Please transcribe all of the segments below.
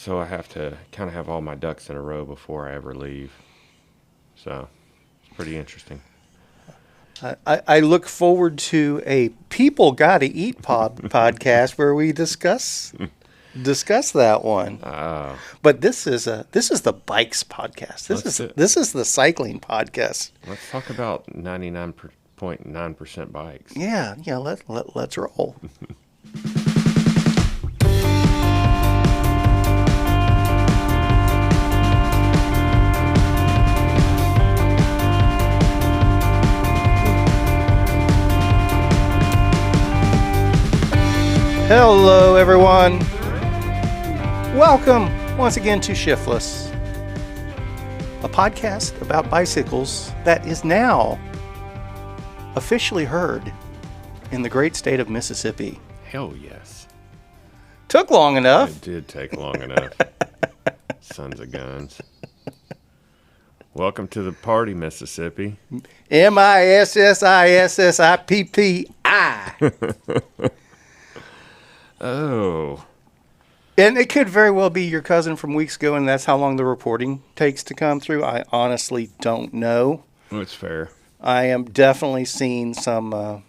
So I have to kind of have all my ducks in a row before I ever leave. So it's pretty interesting. I look forward to a People Gotta Eat podcast where we discuss that one. But this is the bikes podcast. This is the cycling podcast. Let's talk about 99.9% bikes. Yeah. Let's roll. Hello, everyone. Welcome once again to Shiftless, a podcast about bicycles that is now officially heard in the great state of Mississippi. Hell yes. Took long enough. It did take long enough. Sons of guns. Welcome to the party, Mississippi. Mississippi. Oh. And it could very well be your cousin from weeks ago, and that's how long the reporting takes to come through. I honestly don't know. That's fair. I am definitely seeing some.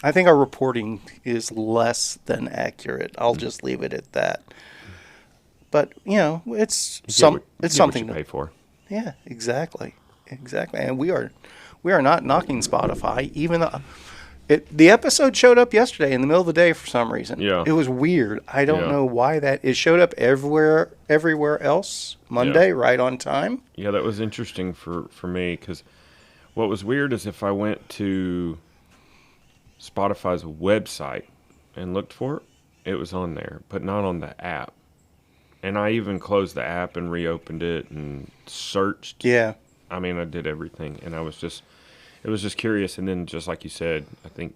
I think our reporting is less than accurate. I'll just leave it at that. But it's something to pay for. Yeah, exactly. And we are not knocking Spotify, even though the episode showed up yesterday in the middle of the day for some reason. Yeah, it was weird. I don't know why it showed up everywhere else Monday, right on time. Yeah, that was interesting for me because what was weird is if I went to Spotify's website and looked for it, it was on there, but not on the app. And I even closed the app and reopened it and searched. Yeah. I mean, I did everything, and it was just curious. And then, just like you said, I think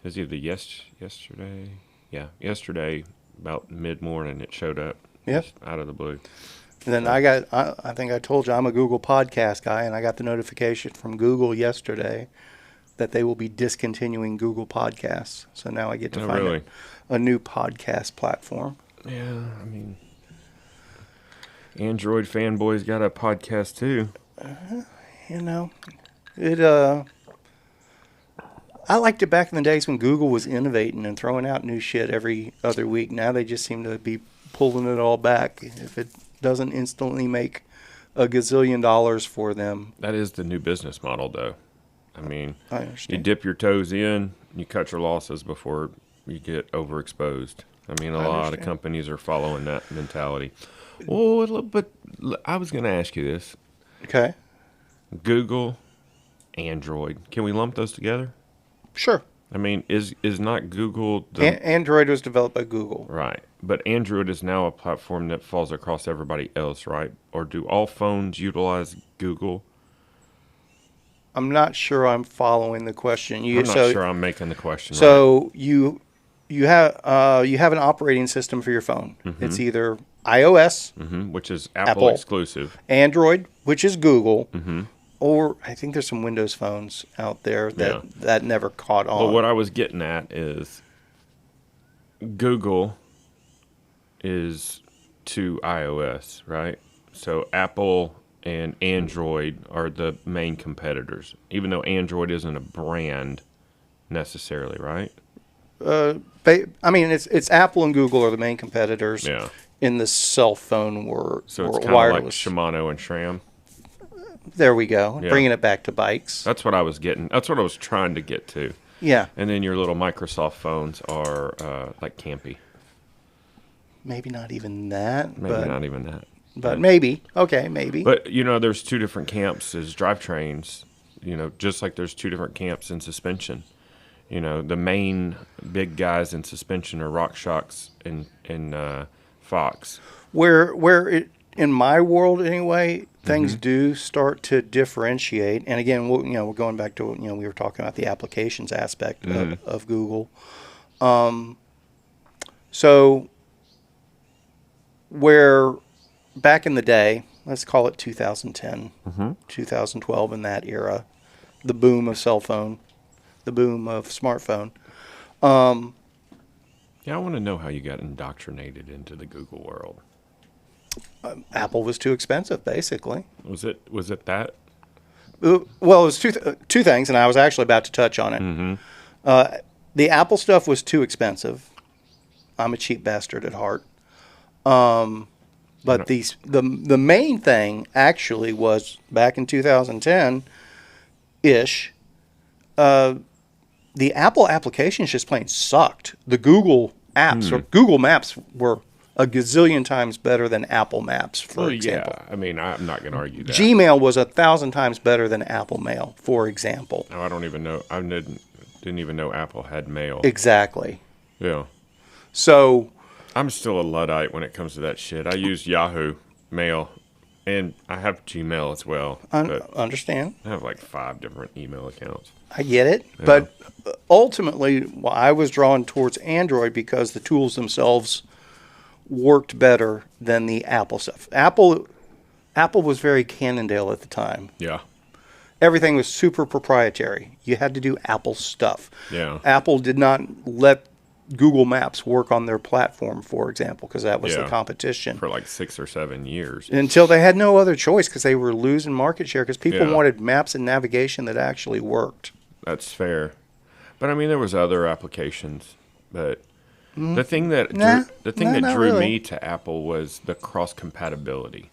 it was either yesterday. Yeah, yesterday about mid-morning it showed up. Yep. Out of the blue. And then I think I told you I'm a Google podcast guy, and I got the notification from Google yesterday that they will be discontinuing Google Podcasts. So now I get to find a new podcast platform. Yeah, I mean, Android fanboys got a podcast too. I liked it back in the days when Google was innovating and throwing out new shit every other week. Now they just seem to be pulling it all back if it doesn't instantly make a gazillion dollars for them. That is the new business model, though. I mean, I understand. You dip your toes in, you cut your losses before you get overexposed. I mean, a lot of companies are following that mentality. Oh, but I was going to ask you this. Okay. Google, Android. Can we lump those together? Sure. I mean, is not Google... Android was developed by Google. Right. But Android is now a platform that falls across everybody else, right? Or do all phones utilize Google? I'm not sure I'm following the question. I'm not sure I'm making the question right. You have an operating system for your phone. Mm-hmm. It's either iOS, which is Apple exclusive, Android, which is Google, or I think there's some Windows phones out there that never caught on. Well, what I was getting at is Google is to iOS, right? So Apple and Android are the main competitors, even though Android isn't a brand necessarily, right? I mean, it's Apple and Google are the main competitors in the cell phone so it's kind of like Shimano and SRAM. There we go. Yeah. Bringing it back to bikes. That's what I was getting. That's what I was trying to get to. Yeah. And then your little Microsoft phones are like campy. Maybe not even that. Not even that. But maybe. Okay, maybe. But, there's two different camps as drivetrains, just like there's two different camps in suspension. The main big guys in suspension are RockShox and Fox. Where it, in my world anyway, things do start to differentiate. And again, we're going back to, we were talking about the applications aspect of Google. So where back in the day, let's call it 2010, 2012, in that era, the boom of cell phone, the boom of smartphone. Yeah, I want to know how you got indoctrinated into the Google world. Apple was too expensive, basically. Was it that? Well, it was two things, and I was actually about to touch on it. Mm-hmm. The Apple stuff was too expensive. I'm a cheap bastard at heart. But the main thing actually was back in 2010-ish, the Apple applications just plain sucked. The Google apps or Google Maps were a gazillion times better than Apple Maps, for example. Yeah, I mean, I'm not going to argue that. Gmail was 1,000 times better than Apple Mail, for example. Oh, I don't even know. I didn't even know Apple had mail. Exactly. Yeah. So I'm still a Luddite when it comes to that shit. I use Yahoo Mail, and I have Gmail as well. understand. I have like 5 different email accounts. I get it. Yeah. But ultimately, I was drawn towards Android because the tools themselves worked better than the Apple stuff. Apple was very Cannondale at the time. Yeah. Everything was super proprietary. You had to do Apple stuff. Yeah. Apple did not let Google Maps work on their platform, for example, because that was the competition. For like 6 or 7 years. Until they had no other choice because they were losing market share because people Yeah. wanted maps and navigation that actually worked. That's fair. But I mean, there was other applications, but the thing that Nah, not drew really. me to Apple was the cross compatibility.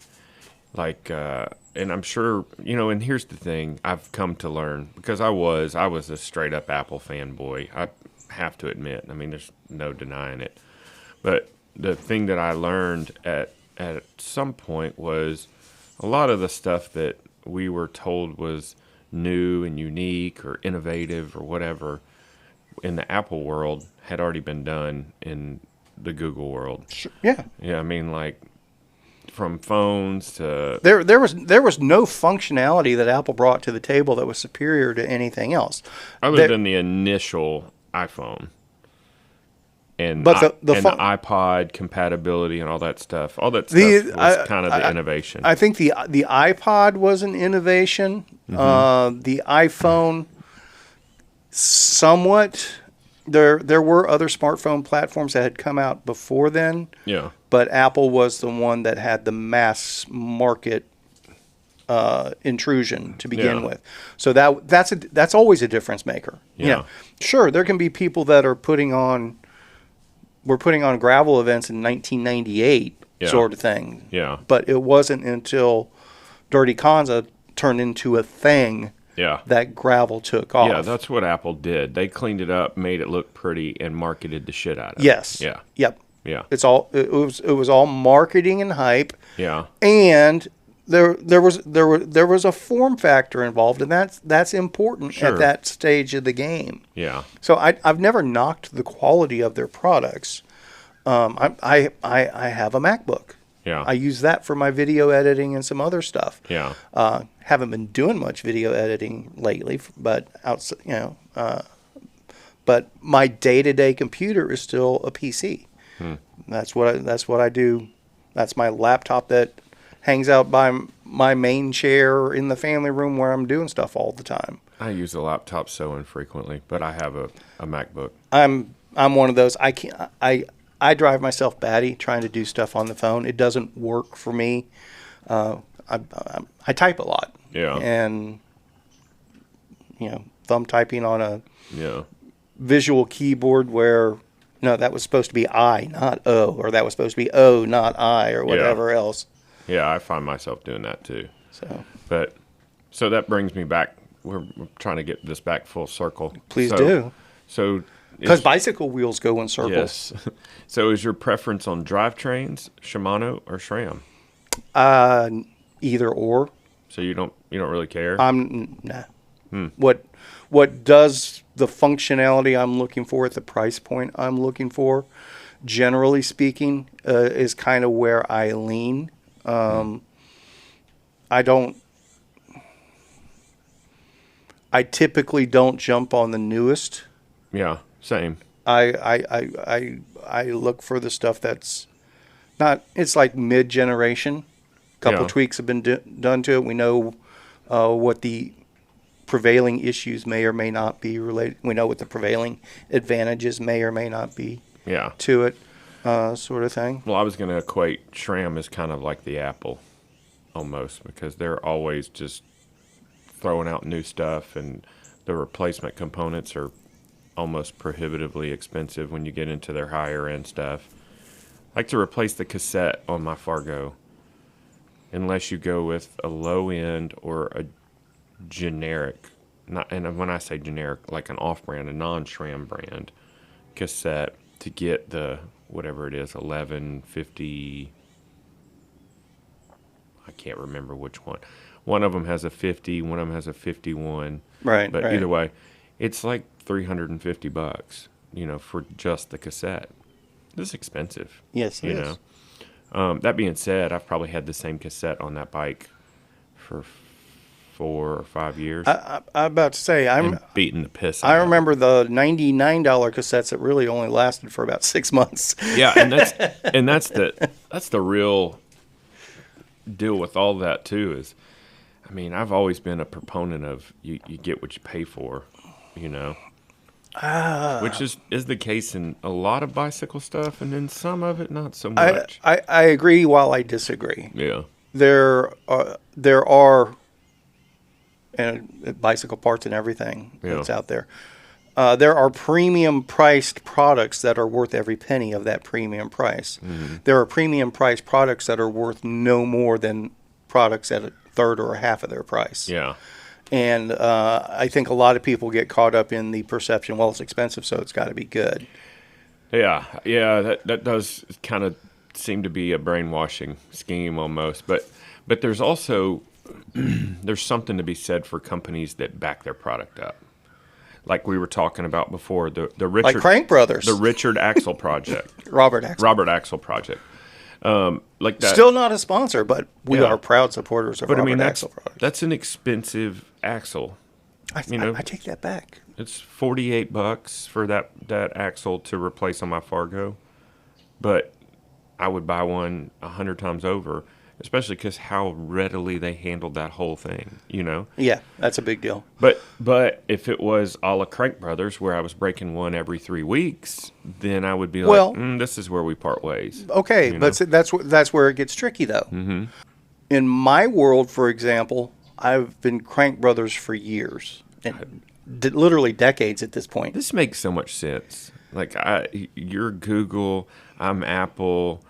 Like, and I'm sure, and here's the thing I've come to learn, because I was a straight up Apple fanboy. I have to admit. I mean, there's no denying it. But the thing that I learned at some point was a lot of the stuff that we were told was new and unique or innovative or whatever in the Apple world had already been done in the Google world. Sure. Yeah. Yeah, I mean, like, from phones to There was no functionality that Apple brought to the table that was superior to anything else. other than the initial iPhone and But the and fun- the iPod compatibility and all that stuff. All that stuff was kind of the innovation. I think the iPod was an innovation. The iPhone, somewhat. There were other smartphone platforms that had come out before then. Yeah. But Apple was the one that had the mass market intrusion to begin Yeah. with. So that's always a difference maker. Yeah. Sure, there can be people that are putting on gravel events in 1998 Yeah. sort of thing. Yeah. But it wasn't until Dirty Kanza turned into a thing Yeah. that gravel took off. Yeah, that's what Apple did. They cleaned it up, made it look pretty, and marketed the shit out of Yes. it. Yeah. Yep. Yeah. It was all marketing and hype. Yeah. And there was a form factor involved, and that's important Sure. at that stage of the game. Yeah. So I've never knocked the quality of their products. I have a MacBook. Yeah. I use that for my video editing and some other stuff. Yeah. Haven't been doing much video editing lately, but but my day-to-day computer is still a PC. That's what I do. That's my laptop that hangs out by my main chair in the family room where I'm doing stuff all the time. I use a laptop so infrequently, but I have a MacBook. I'm one of those. I drive myself batty trying to do stuff on the phone. It doesn't work for me. I type a lot. Yeah. And thumb typing on a Yeah. visual keyboard where no, that was supposed to be I, not O, or that was supposed to be O, not I, or whatever else. Yeah, I find myself doing that too. So That brings me back. We're trying to get this back full circle. please do. So, Because bicycle wheels go in circles. yes. So, is your preference on drivetrains, Shimano or SRAM? Either or. So you don't really care? Nah. What does the functionality I'm looking for at the price point I'm looking for, generally speaking, is kind of where I lean. I typically don't jump on the newest. Yeah, same. I look for the stuff that's not. It's like mid-generation. A couple Yeah. tweaks have been done to it. We know what the prevailing issues may or may not be related. We know what the prevailing advantages may or may not be Yeah. to it. sort of thing. Well, I was going to equate SRAM as kind of like the Apple, almost, because they're always just throwing out new stuff, and the replacement components are almost prohibitively expensive when you get into their higher end stuff. I like to replace the cassette on my Fargo, unless you go with a low end or a generic, and when I say generic, like an off brand, a non SRAM brand cassette, to get the whatever it is, 1150. I can't remember which one. One of them has a 50, one of them has a 51. Right. But right. either way, it's like $350, for just the cassette. This is expensive. Yes, it is. That being said, I've probably had the same cassette on that bike for 4 or 5 years. I'm about to say, and beating the piss out I of it. remember the $99 cassettes that really only lasted for about 6 months. Yeah, and that's the real deal with all that too. Is, I mean, I've always been a proponent of you get what you pay for, which is the case in a lot of bicycle stuff, and in some of it not so much. I agree while I disagree. Yeah, There are and bicycle parts and everything that's out there. There are premium priced products that are worth every penny of that premium price. Mm-hmm. There are premium priced products that are worth no more than products at a third or a half of their price. yeah. And I think a lot of people get caught up in the perception, well, it's expensive, so it's got to be good. Yeah, that does kind of seem to be a brainwashing scheme almost. But there's also there's something to be said for companies that back their product up, like we were talking about before. The Richard, Like Crank Brothers, the Richard Axel project, Robert Axel. project, like that. Still not a sponsor, but we Yeah. are proud supporters of But I Robert mean, Axel products. that's an expensive axle. I take that back. It's $48 for that axle to replace on my Fargo, but I would buy one 100 times over, especially because how readily they handled that whole thing, Yeah, that's a big deal. But if it was a la Crank Brothers, where I was breaking one every 3 weeks, then I would be Well- like, this is where we part ways. Okay, but that's where it gets tricky, though. Mm-hmm. In my world, for example, I've been Crank Brothers for years, and literally decades at this point. This makes so much sense. Like, you're Google, I'm Apple,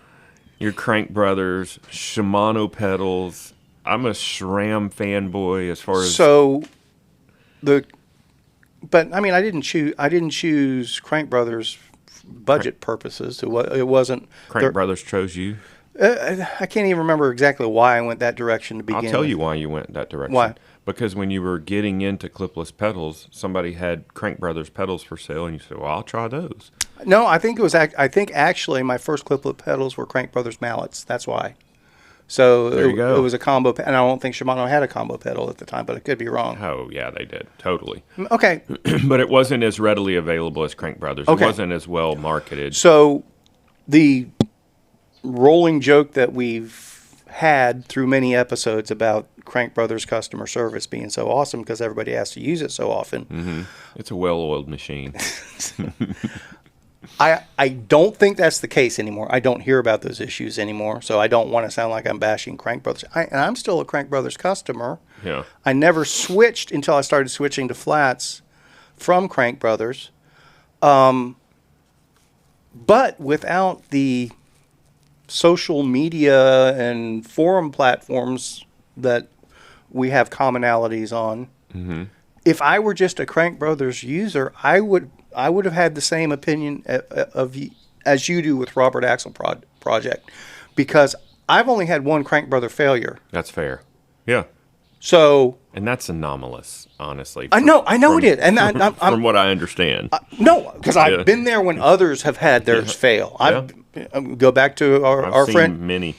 you're Crank Brothers, Shimano pedals. I'm a SRAM fanboy as far as But I mean, I didn't choose Crank Brothers for budget purposes. It wasn't Crank Brothers chose you. I can't even remember exactly why I went that direction to begin. I'll tell you why you went that direction. Why? Because when you were getting into clipless pedals, somebody had Crank Brothers pedals for sale, and you said, "Well, I'll try those." No, I think actually my first cliplet pedals were Crank Brothers mallets. That's why. So There you go. It was a combo, and I don't think Shimano had a combo pedal at the time, but I could be wrong. Oh, yeah, they did. Totally. Okay. But it wasn't as readily available as Crank Brothers. Okay. It wasn't as well marketed. So the rolling joke that we've had through many episodes about Crank Brothers customer service being so awesome because everybody has to use it so often. Mm-hmm. It's a well-oiled machine. I don't think that's the case anymore. I don't hear about those issues anymore, so I don't want to sound like I'm bashing Crank Brothers. And I'm still a Crank Brothers customer. Yeah. I never switched until I started switching to flats from Crank Brothers. But without the social media and forum platforms that we have commonalities on, Mm-hmm. if I were just a Crank Brothers user, I would have had the same opinion as you do with Robert Axel project, because I've only had one Crank Brother failure. That's fair. Yeah. So, And that's anomalous, honestly. I know it is, and I'm from what I understand. no, because Yeah. I've been there when others have had theirs fail. Yeah. Go back to I've our seen friend. many.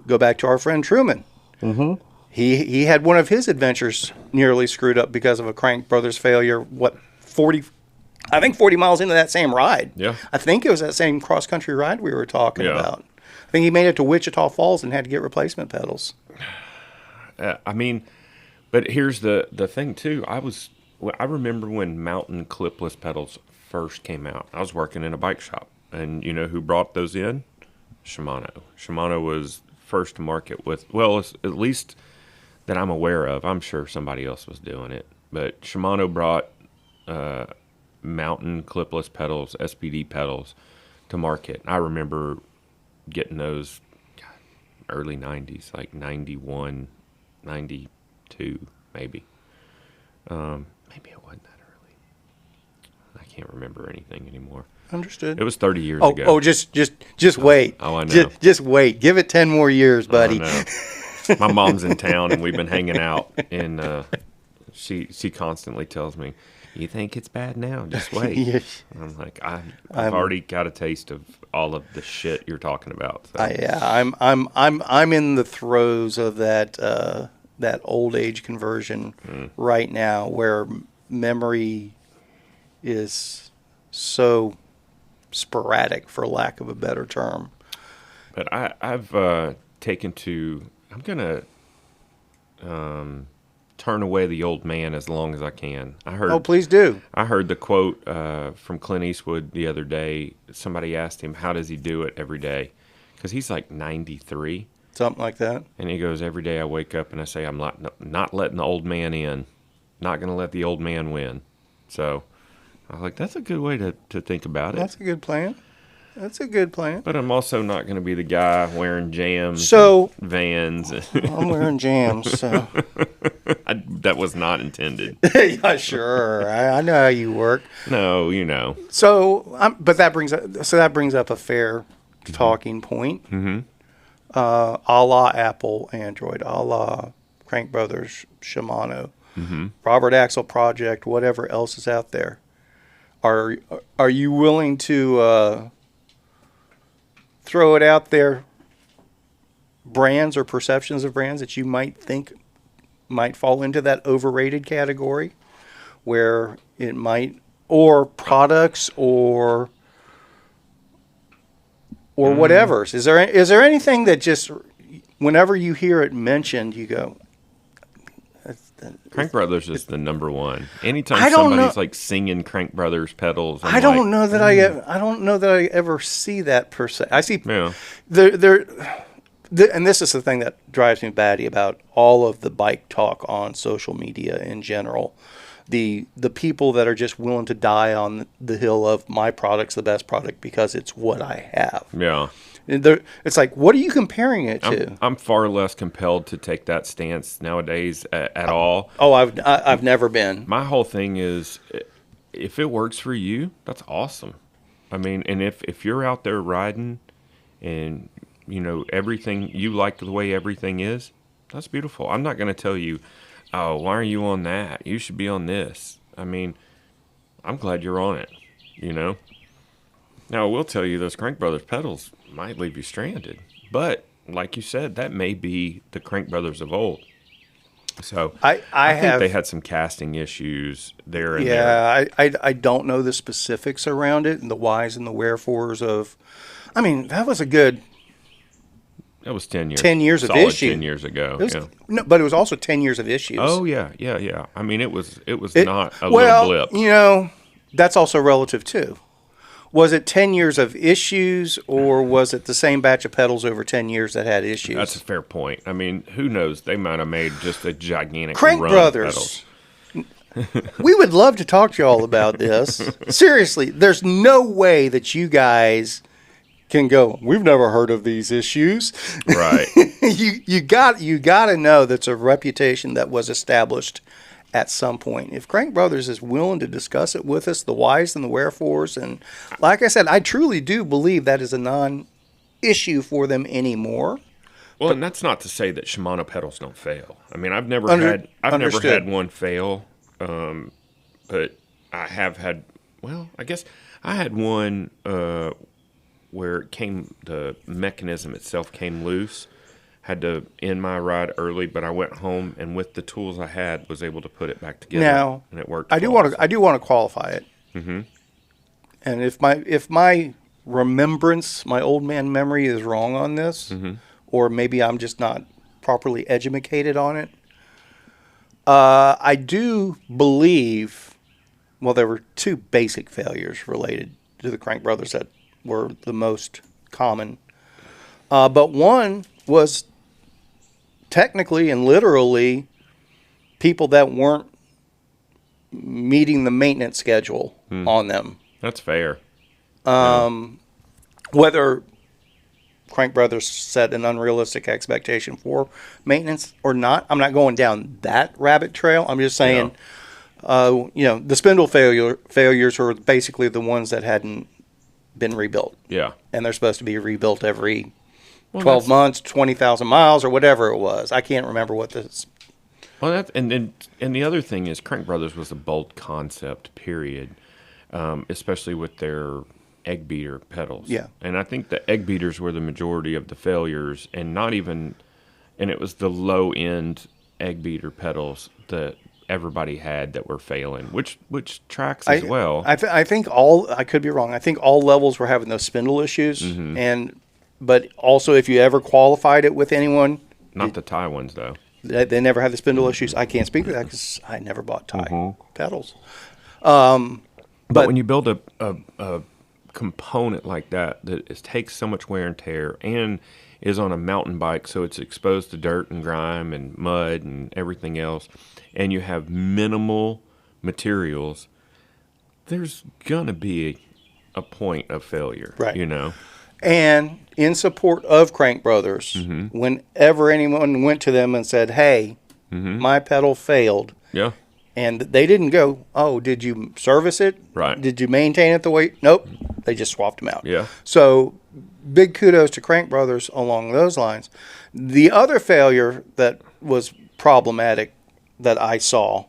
Go back to our friend Truman. Mm-hmm. He had one of his adventures nearly screwed up because of a Crank Brothers failure. 40 miles into that same ride. Yeah. I think it was that same cross country ride we were talking about. I think he made it to Wichita Falls and had to get replacement pedals. I mean, but here's the thing too. I remember when mountain clipless pedals first came out. I was working in a bike shop, And you know who brought those in? Shimano. Shimano was first to market with, well, at least that I'm aware of. I'm sure somebody else was doing it. But Shimano brought mountain clipless pedals, SPD pedals, to market. I remember getting those early 90s, like 91, 92, maybe. Maybe it wasn't that early. I can't remember anything anymore. Understood. It was 30 years ago. Oh, just wait. Oh, I know. Just wait. Give it 10 more years, buddy. I know. My mom's in town, and we've been hanging out, and she constantly tells me, "You think it's bad now? Just wait." Yes. I'm like, I've already got a taste of all of the shit you're talking about. So. Yeah, I'm in the throes of that old age conversion right now, where memory is so sporadic, for lack of a better term. But I've taken to. I'm gonna turn away the old man as long as I can. I heard. Oh, please do. I heard the quote from Clint Eastwood the other day. Somebody asked him, "How does he do it every day?" Because he's like 93. Something like that. And he goes, "Every day I wake up and I say, I'm not letting the old man in. Not going to let the old man win." So I was like, that's a good way to think about it. That's a good plan. That's a good plan. But I'm also not going to be the guy wearing jams, So and Vans. I'm wearing jams. So That was not intended. yeah, sure. I know how you work. No, you know. So, but that brings up a fair talking point. Mm-hmm. A la Apple, Android, a la Crank Brothers, Shimano, Robert Axel Project, whatever else is out there. Are you willing to throw it out there? Brands or perceptions of brands that you might think might fall into that overrated category, where it might, or products, or whatever. Is there anything that just, whenever you hear it mentioned, you go, Crank Brothers is the number one. Anytime I don't somebody's know. like singing Crank Brothers pedals, I don't know that I don't know that I ever see that per se. I see Yeah. and this is the thing that drives me batty about all of the bike talk on social media in general. The people that are just willing to die on the hill of my product's the best product because it's what I have. Yeah. It's like, what are you comparing it to? I'm far less compelled to take that stance nowadays at all. Oh, I've never been. My whole thing is, if it works for you, that's awesome. I mean, and if you're out there riding and, you know, everything, you like the way everything is, that's beautiful. I'm not going to tell you, oh, why are you on that? You should be on this. I mean, I'm glad you're on it, you know? Now, I will tell you, those Crank Brothers pedals might leave you stranded. But, like you said, that may be the Crank Brothers of old. So, I think they had some casting issues there and there. Yeah, I don't know the specifics around it and the whys and the wherefores of. I mean, that was a good. That was 10 years. 10 years of solid issue. 10 years ago. Was, yeah. No, but it was also 10 years of issues. Oh, yeah. I mean, it was not a little blip. You know, that's also relative too. Was it 10 years of issues, or was it the same batch of pedals over 10 years that had issues? That's a fair point. I mean, who knows? They might have made just a gigantic Crank run Brothers. of pedals. We would love to talk to you all about this. Seriously, there's no way that you guys can go, we've never heard of these issues. Right. you got to know that's a reputation that was established at some point. If Crank Brothers is willing to discuss it with us, the whys and the wherefores, and like I said, I truly do believe that is a non-issue for them anymore. Well, and that's not to say that Shimano pedals don't fail. I mean, I've never had one fail, but I have had. Well, I guess I had one where the mechanism itself came loose. Had to end my ride early, but I went home and with the tools I had was able to put it back together. Now, and it worked. I do want to qualify it. Mm-hmm. And if my remembrance, my old man memory is wrong on this, or maybe I'm just not properly educated on it, I do believe. Well, there were two basic failures related to the Crank Brothers were the most common. But one was technically and literally people that weren't meeting the maintenance schedule on them. That's fair. Whether Crank Brothers set an unrealistic expectation for maintenance or not, I'm not going down that rabbit trail. I'm just saying, the spindle failures are basically the ones that hadn't been rebuilt. Yeah. And they're supposed to be rebuilt every 12 months, 20,000 miles, or whatever it was. I can't remember what this. Well, and the other thing is, Crank Brothers was a bold concept, period, especially with their egg beater pedals. Yeah. And I think the egg beaters were the majority of the failures, and it was the low end egg beater pedals that everybody had that were failing, which tracks as well. I think I could be wrong. I think all levels were having those spindle issues, but also if you ever qualified it with anyone, not the Thai ones though. They never had the spindle issues. I can't speak to that because I never bought Thai pedals. But when you build a component like that takes so much wear and tear and is on a mountain bike, so it's exposed to dirt and grime and mud and everything else, and you have minimal materials, there's gonna be a point of failure, right? And in support of Crank Brothers, whenever anyone went to them and said, "Hey, my pedal failed," and they didn't go, "Oh, did you service it? Right? Did you maintain it the way?" Nope, they just swapped them out. Yeah. So big kudos to Crank Brothers along those lines. The other failure that was problematic that I saw,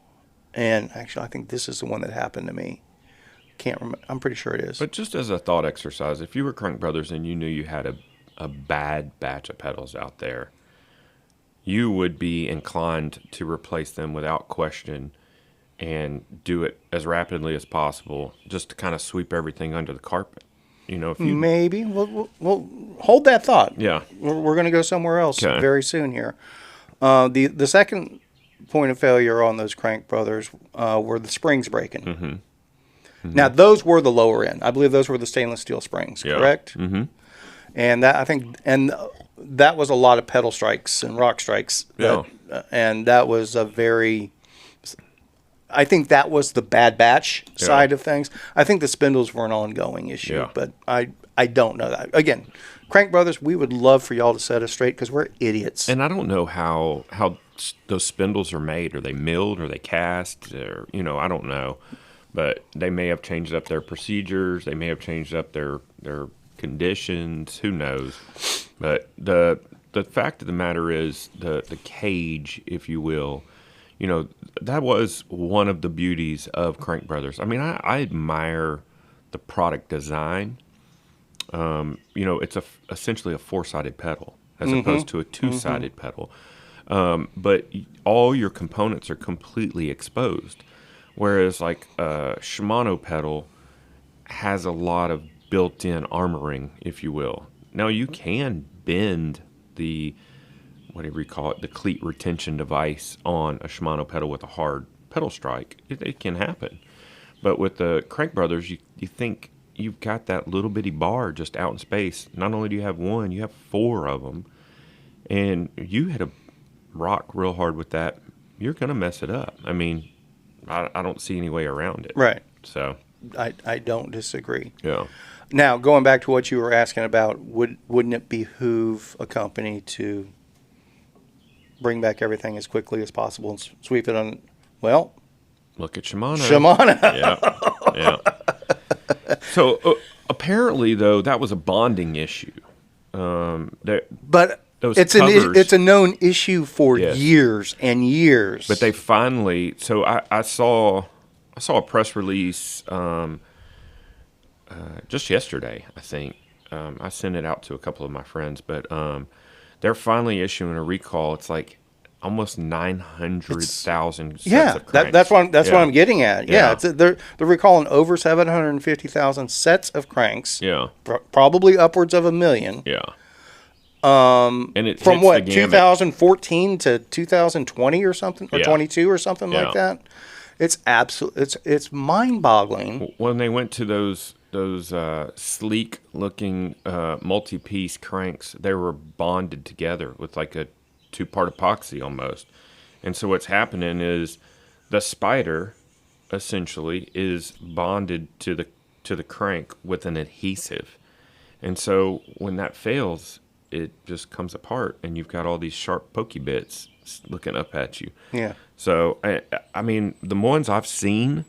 and actually I think this is the one that happened to me. Can't remember. I'm pretty sure it is. But just as a thought exercise, if you were Crank Brothers and you knew you had a bad batch of pedals out there, you would be inclined to replace them without question and do it as rapidly as possible, just to kind of sweep everything under the carpet. If you maybe we'll hold that thought. Yeah, we're going to go somewhere else very soon here. The second point of failure on those Crank Brothers were the springs breaking. Now those were the lower end. I believe those were the stainless steel springs, correct? And that was a lot of pedal strikes and rock strikes. And that was I think that was the bad batch side of things. I think the spindles were an ongoing issue, but I don't know that. Again, Crank Brothers, we would love for y'all to set us straight because we're idiots. And I don't know how those spindles are made. Are they milled? Are they cast? Or, I don't know. But they may have changed up their procedures. They may have changed up their conditions. Who knows? But the fact of the matter is the cage, if you will, that was one of the beauties of Crank Brothers. I mean, I admire the product design. It's essentially a four-sided pedal as opposed to a two-sided pedal. But all your components are completely exposed. Whereas like a Shimano pedal has a lot of built-in armoring, if you will. Now you can bend the, whatever you call it, the cleat retention device on a Shimano pedal with a hard pedal strike. It can happen. But with the Crank Brothers, you think you've got that little bitty bar just out in space. Not only do you have one, you have four of them. And you hit a rock real hard with that, you're going to mess it up. I mean, I don't see any way around it. Right. So I don't disagree. Yeah. Now, going back to what you were asking about, wouldn't it behoove a company to bring back everything as quickly as possible and sweep it on? Well, look at Shimano. Yeah. So apparently, though, that was a bonding issue. But it's a known issue for years and years. But they finally. So I saw a press release just yesterday, I think. I sent it out to a couple of my friends, but they're finally issuing a recall. It's like almost 900,000 sets of cranks. That's what I'm getting at. Yeah, they're recalling over 750,000 sets of cranks. Yeah, probably upwards of 1 million. Yeah. And it from what 2014 to 2020 or something, or 22 or something like that. It's absolute. It's mind-boggling. When they went to those those sleek looking multi-piece cranks. They were bonded together with like a 2-part epoxy almost. And so what's happening is the spider essentially is bonded to the crank with an adhesive. And so when that fails, it just comes apart, and you've got all these sharp pokey bits looking up at you. Yeah. So, I mean, the ones I've seen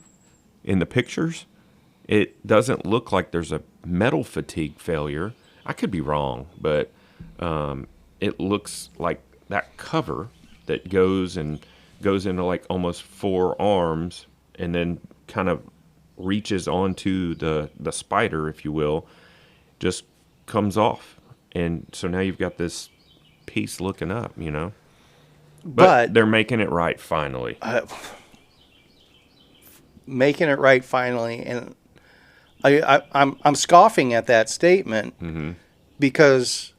in the pictures, it doesn't look like there's a metal fatigue failure. I could be wrong, but it looks like that cover that goes into like almost 4 arms and then kind of reaches onto the spider, if you will, just comes off. And so now you've got this piece looking up, you know. But they're making it right finally. Making it right finally, and I'm scoffing at that statement because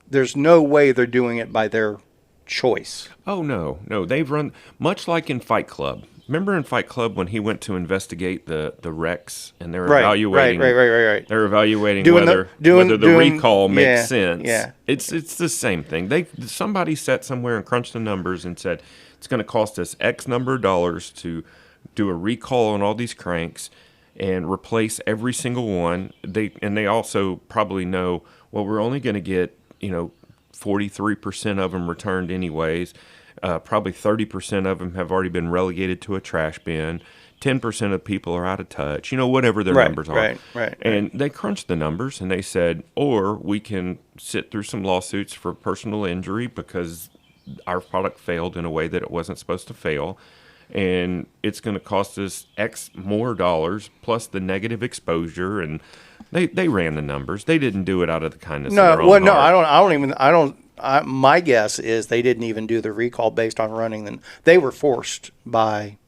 there's no way they're doing it by their choice. Oh no, they've run much like in Fight Club. Remember in Fight Club when he went to investigate the wrecks, and they're evaluating. Right. They're evaluating whether the recall makes sense. Yeah. It's the same thing. Somebody sat somewhere and crunched the numbers and said it's going to cost us X number of dollars to do a recall on all these cranks and replace every single one. They also probably know, well, we're only going to get 43% of them returned anyways. Probably 30% of them have already been relegated to a trash bin. 10% of people are out of touch. Whatever their numbers are. Right. And they crunched the numbers and they said, or we can sit through some lawsuits for personal injury because our product failed in a way that it wasn't supposed to fail. And it's going to cost us X more dollars plus the negative exposure. And they ran the numbers. They didn't do it out of the kindness of their own heart. My guess is they didn't even do the recall based on running them. They were forced by.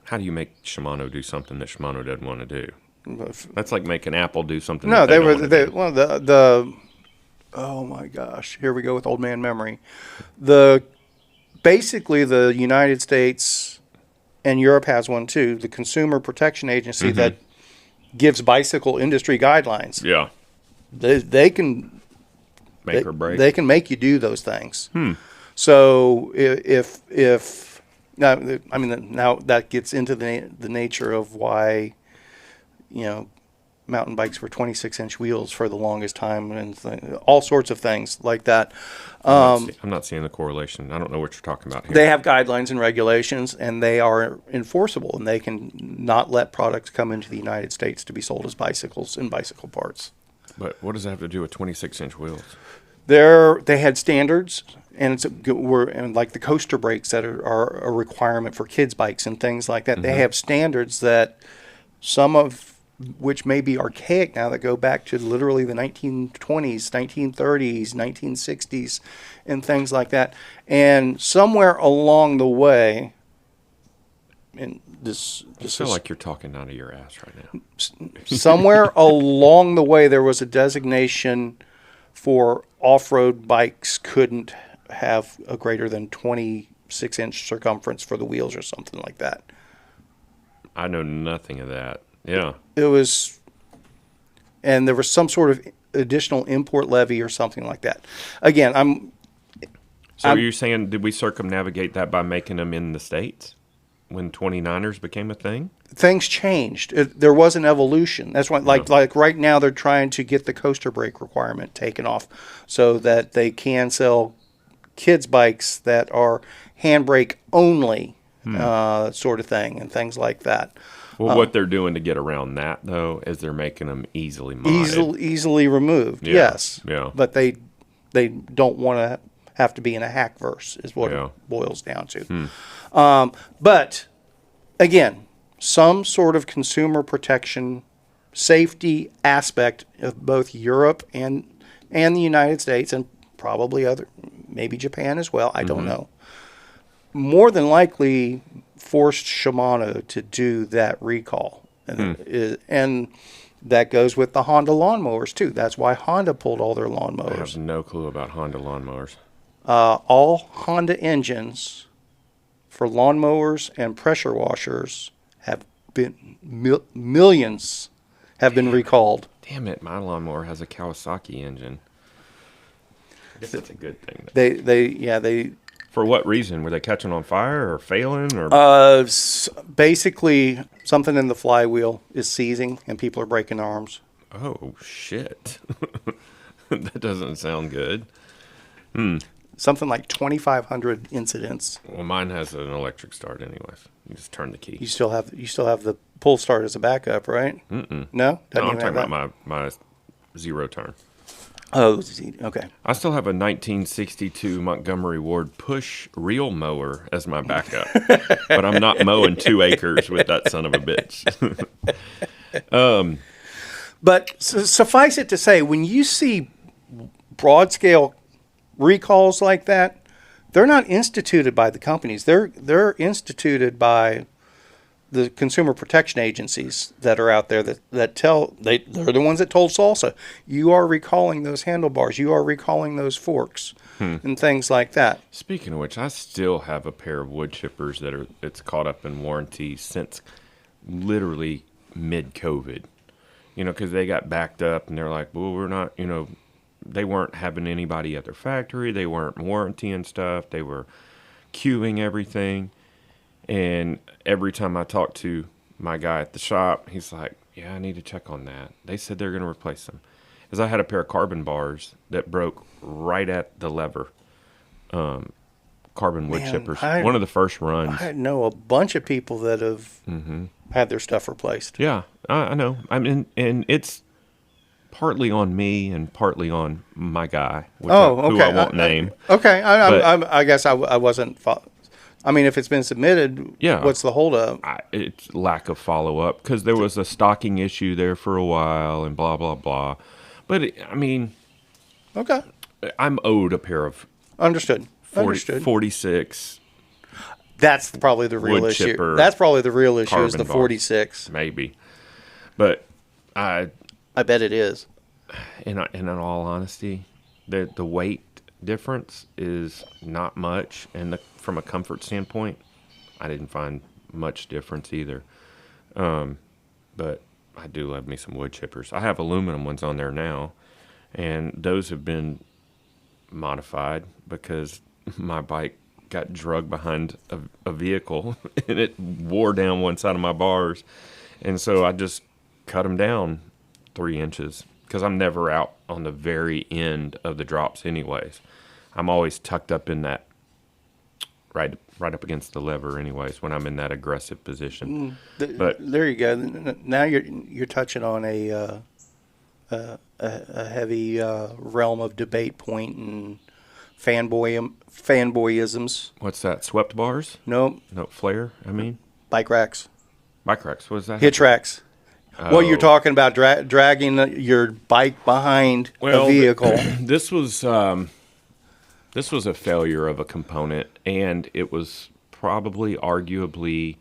How do you make Shimano do something that Shimano doesn't want to do? That's like making Apple do something. No, that oh my gosh, here we go with old man memory. Basically the United States and Europe has one too. The Consumer Protection Agency that gives bicycle industry guidelines. Yeah, they can. Make or break. They can make you do those things. So if now that gets into the nature of why mountain bikes were 26-inch wheels for the longest time and all sorts of things like that. I'm not seeing the correlation. I don't know what you're talking about here. They have guidelines and regulations, and they are enforceable, and they can not let products come into the United States to be sold as bicycles and bicycle parts. But what does that have to do with 26-inch wheels? They had standards, and like the coaster brakes that are a requirement for kids' bikes and things like that. They have standards that some of which may be archaic now that go back to literally the 1920s, 1930s, 1960s, and things like that. And somewhere along the way, and I feel like you're talking out of your ass right now. Somewhere along the way, there was a designation for off-road bikes couldn't have a greater than 26-inch circumference for the wheels or something like that. I know nothing of that. Yeah. It was, and there was some sort of additional import levy or something like that. Again, you're saying, did we circumnavigate that by making them in the States when 29ers became a thing? Things changed. There was an evolution. That's why, like right now, they're trying to get the coaster brake requirement taken off so that they can sell kids' bikes that are handbrake only, sort of thing, and things like that. Well, what they're doing to get around that, though, is they're making them easily modded. Easily removed, yes. Yeah. But they don't want to have to be in a hack verse, is what it boils down to. But, again, some sort of consumer protection, safety aspect of both Europe and the United States, and probably maybe Japan as well, I don't know, more than likely forced Shimano to do that recall. And that goes with the Honda lawnmowers, too. That's why Honda pulled all their lawnmowers. I have no clue about Honda lawnmowers. All Honda engines for lawnmowers and pressure washers have been millions have been recalled. Damn it, my lawnmower has a Kawasaki engine. I guess that's a good thing. They For what reason? Were they catching on fire or failing? Or basically something in the flywheel is seizing and people are breaking arms. oh, shit. That doesn't sound good. Something like 2,500 incidents. Well, mine has an electric start anyways. You just turn the key. You still have the pull start as a backup, right? Mm-mm. No? No, I'm talking about my zero turn. Oh, okay. I still have a 1962 Montgomery Ward push reel mower as my backup, but I'm not mowing 2 acres with that son of a bitch. But suffice it to say, when you see broad scale recalls like that, they're not instituted by the companies. They're instituted by the consumer protection agencies that are out there they're the ones that told Salsa, you are recalling those handlebars, you are recalling those forks and things like that. Speaking of which, I still have a pair of wood chippers it's caught up in warranty since literally mid-COVID. Because they got backed up and they're like, well, we're not, they weren't having anybody at their factory. They weren't warrantying stuff. They were queuing everything. And every time I talk to my guy at the shop, he's like, yeah, I need to check on that. They said they're going to replace them. Because I had a pair of carbon bars that broke right at the lever. Carbon wood chippers. One of the first runs. I know a bunch of people that have had their stuff replaced. Yeah, I know. And it's partly on me and partly on my guy, who I won't name. Okay, I guess I wasn't. I mean, if it's been submitted, what's the holdup? It's lack of follow-up because there was a stocking issue there for a while and blah, blah, blah. But, okay, I'm owed a pair of Understood. 46. That's probably the real issue. Chipper, that's probably the real issue is the bar. 46. Maybe. But I bet it is. In all honesty, the weight difference is not much, and from a comfort standpoint, I didn't find much difference either. But I do love me some wood chippers. I have aluminum ones on there now, and those have been modified because my bike got drugged behind a vehicle and it wore down one side of my bars, and so I just cut them down 3 inches because I'm never out on the very end of the drops anyways. I'm always tucked up in that right up against the lever anyways when I'm in that aggressive position. But there you go. Now you're touching on a heavy realm of debate point and fanboyisms. What's that? Swept bars? Nope. No, flare, I mean? Bike racks. Bike racks, what is that? Hitch racks. Oh. What you're talking about, dragging your bike behind a vehicle. This was a failure of a component, and it was probably arguably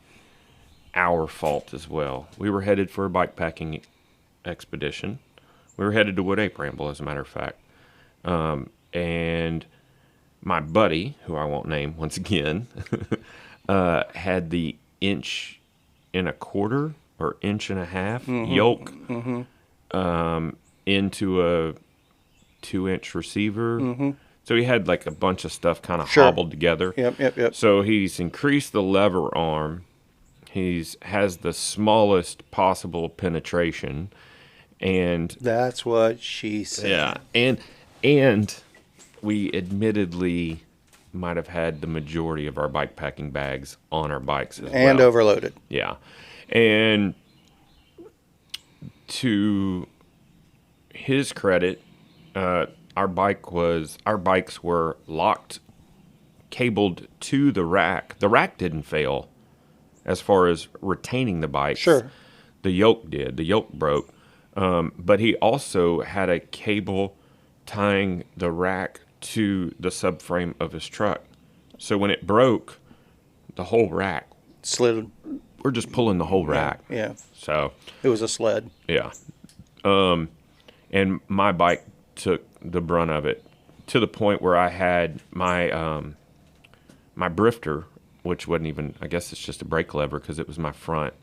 our fault as well. We were headed for a bike packing expedition. We were headed to Wood Ape Ramble, as a matter of fact. And my buddy, who I won't name once again, had the 1.25 or 1.5 yoke into a 2-inch receiver. So he had like a bunch of stuff kind of hobbled together. Yep. So he's increased the lever arm. Has the smallest possible penetration, and that's what she said. Yeah, and we admittedly might have had the majority of our bike packing bags on our bikes as well. And overloaded. Yeah, and to his credit, our bikes were locked, cabled to the rack. The rack didn't fail as far as retaining the bikes. Sure. The yoke did. The yoke broke. But he also had a cable tying the rack to the subframe of his truck. So when it broke, the whole rack slid. We're just pulling the whole rack. Yeah. So it was a sled. Yeah. And my bike took the brunt of it to the point where I had my my brifter, which wasn't even, I guess it's just a brake lever because it was my front,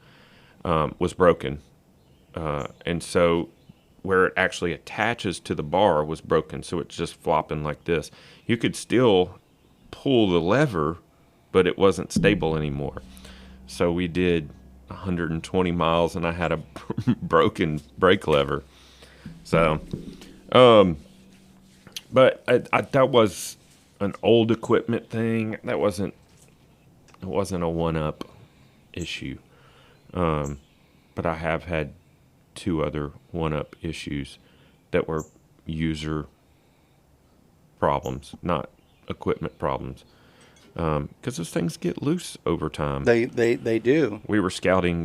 was broken. And so where it actually attaches to the bar was broken, so it's just flopping like this. You could still pull the lever, but it wasn't stable anymore. So we did 120 miles, and I had a broken brake lever. So, but that was an old equipment thing. It wasn't a one-up issue. But I have had 2 other one-up issues that were user problems, not equipment problems. Because those things get loose over time. They do. We were scouting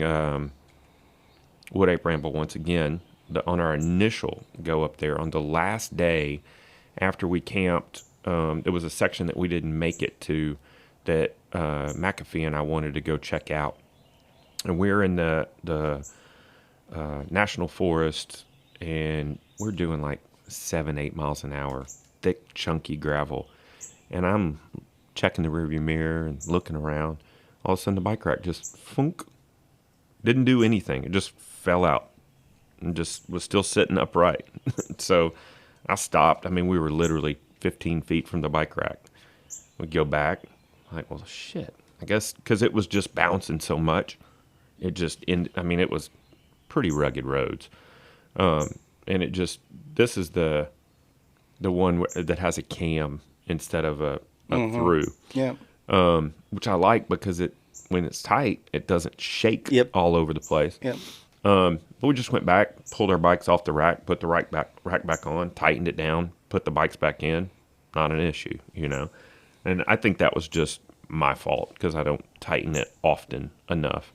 Wood Ape Ramble once again on our initial go up there. On the last day after we camped, there was a section that we didn't make it to that McAfee and I wanted to go check out. And we're in the national forest, and we're doing like 7-8 miles an hour, thick, chunky gravel. And I'm checking the rearview mirror and looking around. All of a sudden, the bike rack just funk. Didn't do anything. It just fell out and just was still sitting upright. So I stopped. I mean, we were literally 15 feet from the bike rack. We go back. Like, well, shit. I guess because it was just bouncing so much. It just, it was pretty rugged roads. And it just, this is the one that has a cam instead of a through. Yeah. Which I like because when it's tight, it doesn't shake all over the place. Yep. But we just went back, pulled our bikes off the rack, put the rack back on, tightened it down, put the bikes back in. Not an issue, And I think that was just my fault because I don't tighten it often enough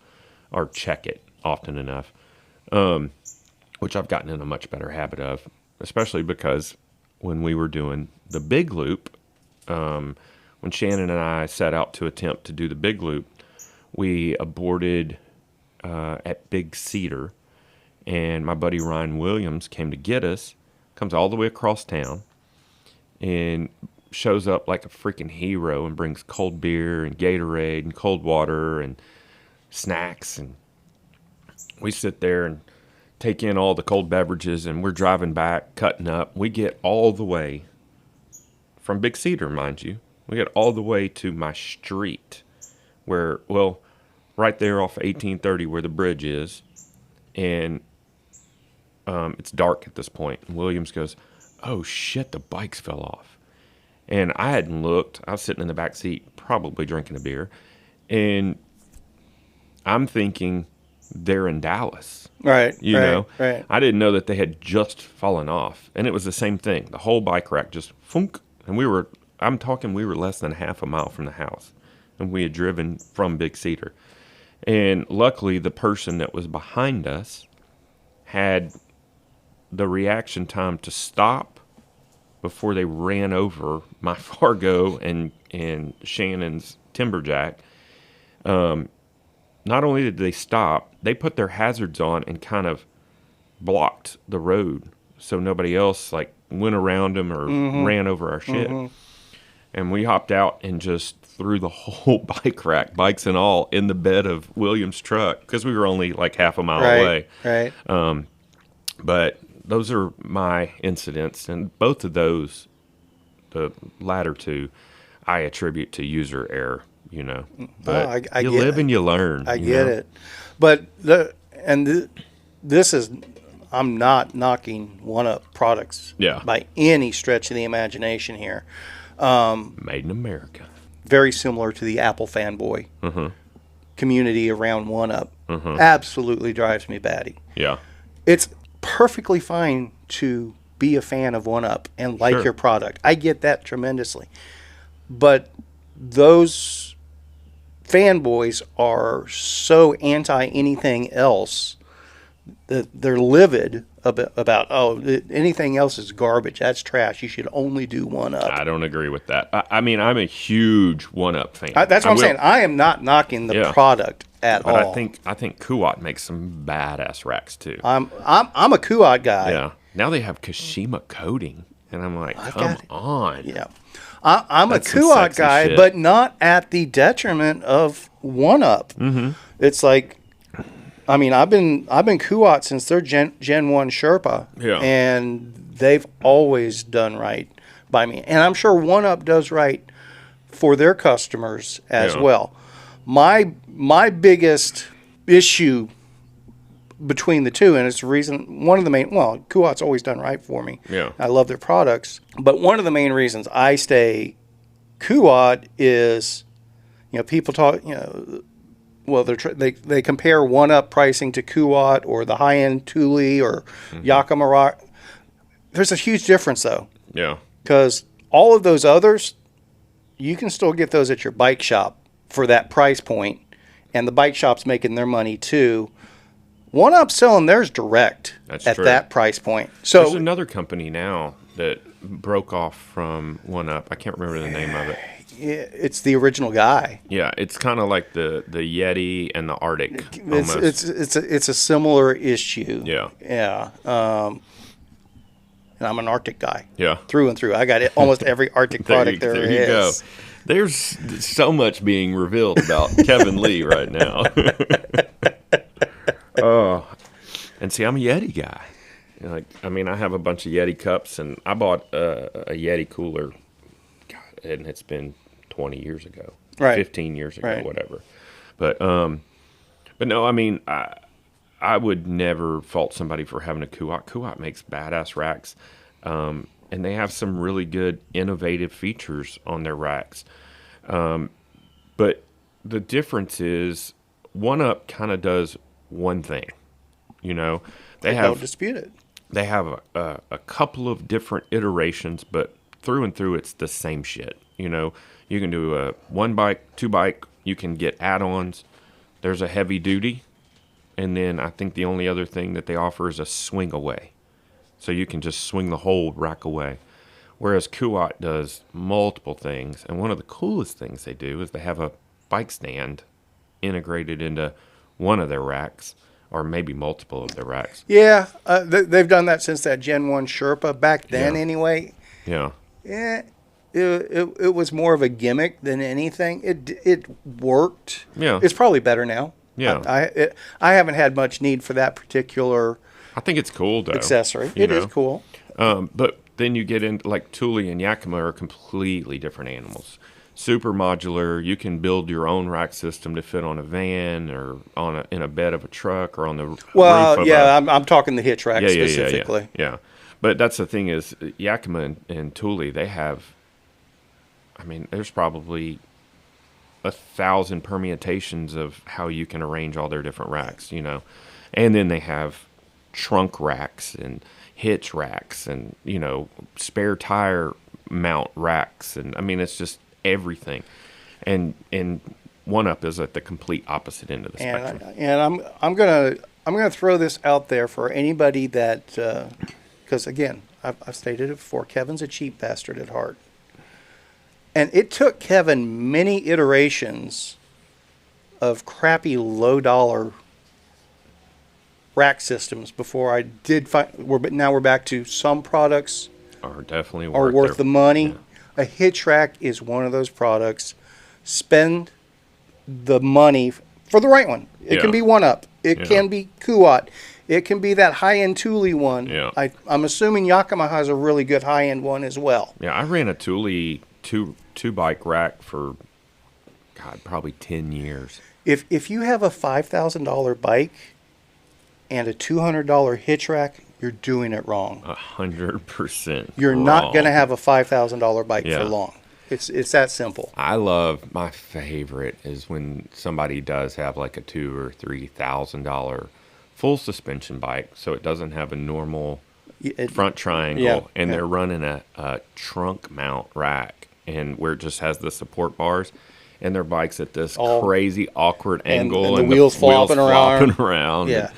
or check it often enough, which I've gotten in a much better habit of, especially because when we were doing the big loop, when Shannon and I set out to attempt to do the big loop, we aborted at Big Cedar, and my buddy Ryan Williams came to get us, comes all the way across town, and shows up like a freaking hero and brings cold beer and Gatorade and cold water and snacks. And we sit there and take in all the cold beverages, and we're driving back, cutting up. We get all the way from Big Cedar, mind you. We get all the way to my street where, right there off of 1830 where the bridge is. And it's dark at this point. And Williams goes, "Oh, shit, the bikes fell off." And I hadn't looked. I was sitting in the back seat, probably drinking a beer. And I'm thinking they're in Dallas. Right. Right. I didn't know that they had just fallen off. And it was the same thing. The whole bike rack just funk. And we were less than half a mile from the house. And we had driven from Big Cedar. And luckily, the person that was behind us had the reaction time to stop before they ran over my Fargo and Shannon's Timberjack. Not only did they stop, they put their hazards on and kind of blocked the road so nobody else went around them or ran over our shit. And we hopped out and just threw the whole bike rack, bikes and all, in the bed of William's truck because we were only half a mile away. Right. But those are my incidents, and both of those, the latter two, I attribute to user error. But you live and you learn. I get it, but this is, I'm not knocking one-up products by any stretch of the imagination here. Made in America. Very similar to the Apple fanboy community around one-up. Absolutely drives me batty. Yeah, it's perfectly fine to be a fan of one-up and like your product. I get that tremendously, but those fanboys are so anti anything else that they're livid about anything else is garbage. That's trash. You should only do one-up. I don't agree with that. I'm a huge one-up fan. That's what I'm saying. I am not knocking the product at all. But I think Kuat makes some badass racks too. I'm a Kuat guy. Yeah. Now they have Kashima coating, and I'm like, come on. Yeah. I'm a Kuat guy, shit. But not at the detriment of one-up. It's like, I mean, I've been Kuat since their Gen 1 Sherpa, and they've always done right by me. And I'm sure One Up does right for their customers as well. My biggest issue between the two, and it's the reason, one of the main, well, Kuat's always done right for me. Yeah. I love their products. But one of the main reasons I stay Kuat is, people talk, well, they compare One-Up pricing to Kuat or the high-end Thule or Yakima Rock. There's a huge difference, though. Yeah. Because all of those others, you can still get those at your bike shop for that price point, and the bike shop's making their money, too. One-Up selling theirs direct at that price point. So there's another company now that broke off from One-Up. I can't remember the name of it. It's the original guy. Yeah, it's kind of like the Yeti and the Arctic. It's a similar issue. Yeah. Yeah. And I'm an Arctic guy. Yeah. Through and through. I got almost every Arctic product there is. There you go. There's so much being revealed about Kevin Lee right now. Oh, and see, I'm a Yeti guy. I have a bunch of Yeti cups, and I bought a Yeti cooler, God, and it's been 20 years ago, 15 years ago, whatever. But no, I would never fault somebody for having a Kuat. Kuat makes badass racks, and they have some really good, innovative features on their racks. But the difference is, One-Up kind of does one thing. Don't dispute it. They have a couple of different iterations, but through and through, it's the same shit. You can do a 1 bike, 2 bike. You can get add-ons. There's a heavy duty. And then I think the only other thing that they offer is a swing away. So you can just swing the whole rack away. Whereas Kuat does multiple things. And one of the coolest things they do is they have a bike stand integrated into one of their racks, or maybe multiple of their racks. Yeah, they've done that since that Gen 1 Sherpa back then anyway. Yeah. Yeah, it was more of a gimmick than anything. It worked. Yeah. It's probably better now. Yeah. I haven't had much need for that particular I think it's cool, though. accessory. It is cool. But then you get into, like, Thule and Yakima are completely different animals. Super modular. You can build your own rack system to fit on a van or in a bed of a truck or on the roof of I'm talking the hitch rack specifically. Yeah. But that's the thing is, Yakima and Thule, they have, there's probably 1,000 permutations of how you can arrange all their different racks, And then they have trunk racks and hitch racks and, spare tire mount racks. And, it's just everything. And One-Up is at the complete opposite end of the spectrum. And I'm gonna throw this out there for anybody that, because again, I've stated it before, Kevin's a cheap bastard at heart. And it took Kevin many iterations of crappy low-dollar rack systems before I did find. Now we're back to some products are definitely worth the money. Yeah. A hitch rack is one of those products. Spend the money for the right one. It can be One-Up. It can be Kuat. It can be that high-end Thule one. Yeah. I'm assuming Yakima has a really good high-end one as well. Yeah, I ran a Thule two bike rack for, probably 10 years. If you have a $5,000 bike and a $200 hitch rack, you're doing it wrong. 100%. You're not going to have a $5,000 bike for long. It's that simple. My favorite is when somebody does have like a $2,000 or $3,000 full suspension bike, so it doesn't have a normal front triangle, and they're running a trunk mount rack, and where it just has the support bars, and their bike's at this crazy awkward angle, and the wheels flopping around. Yeah.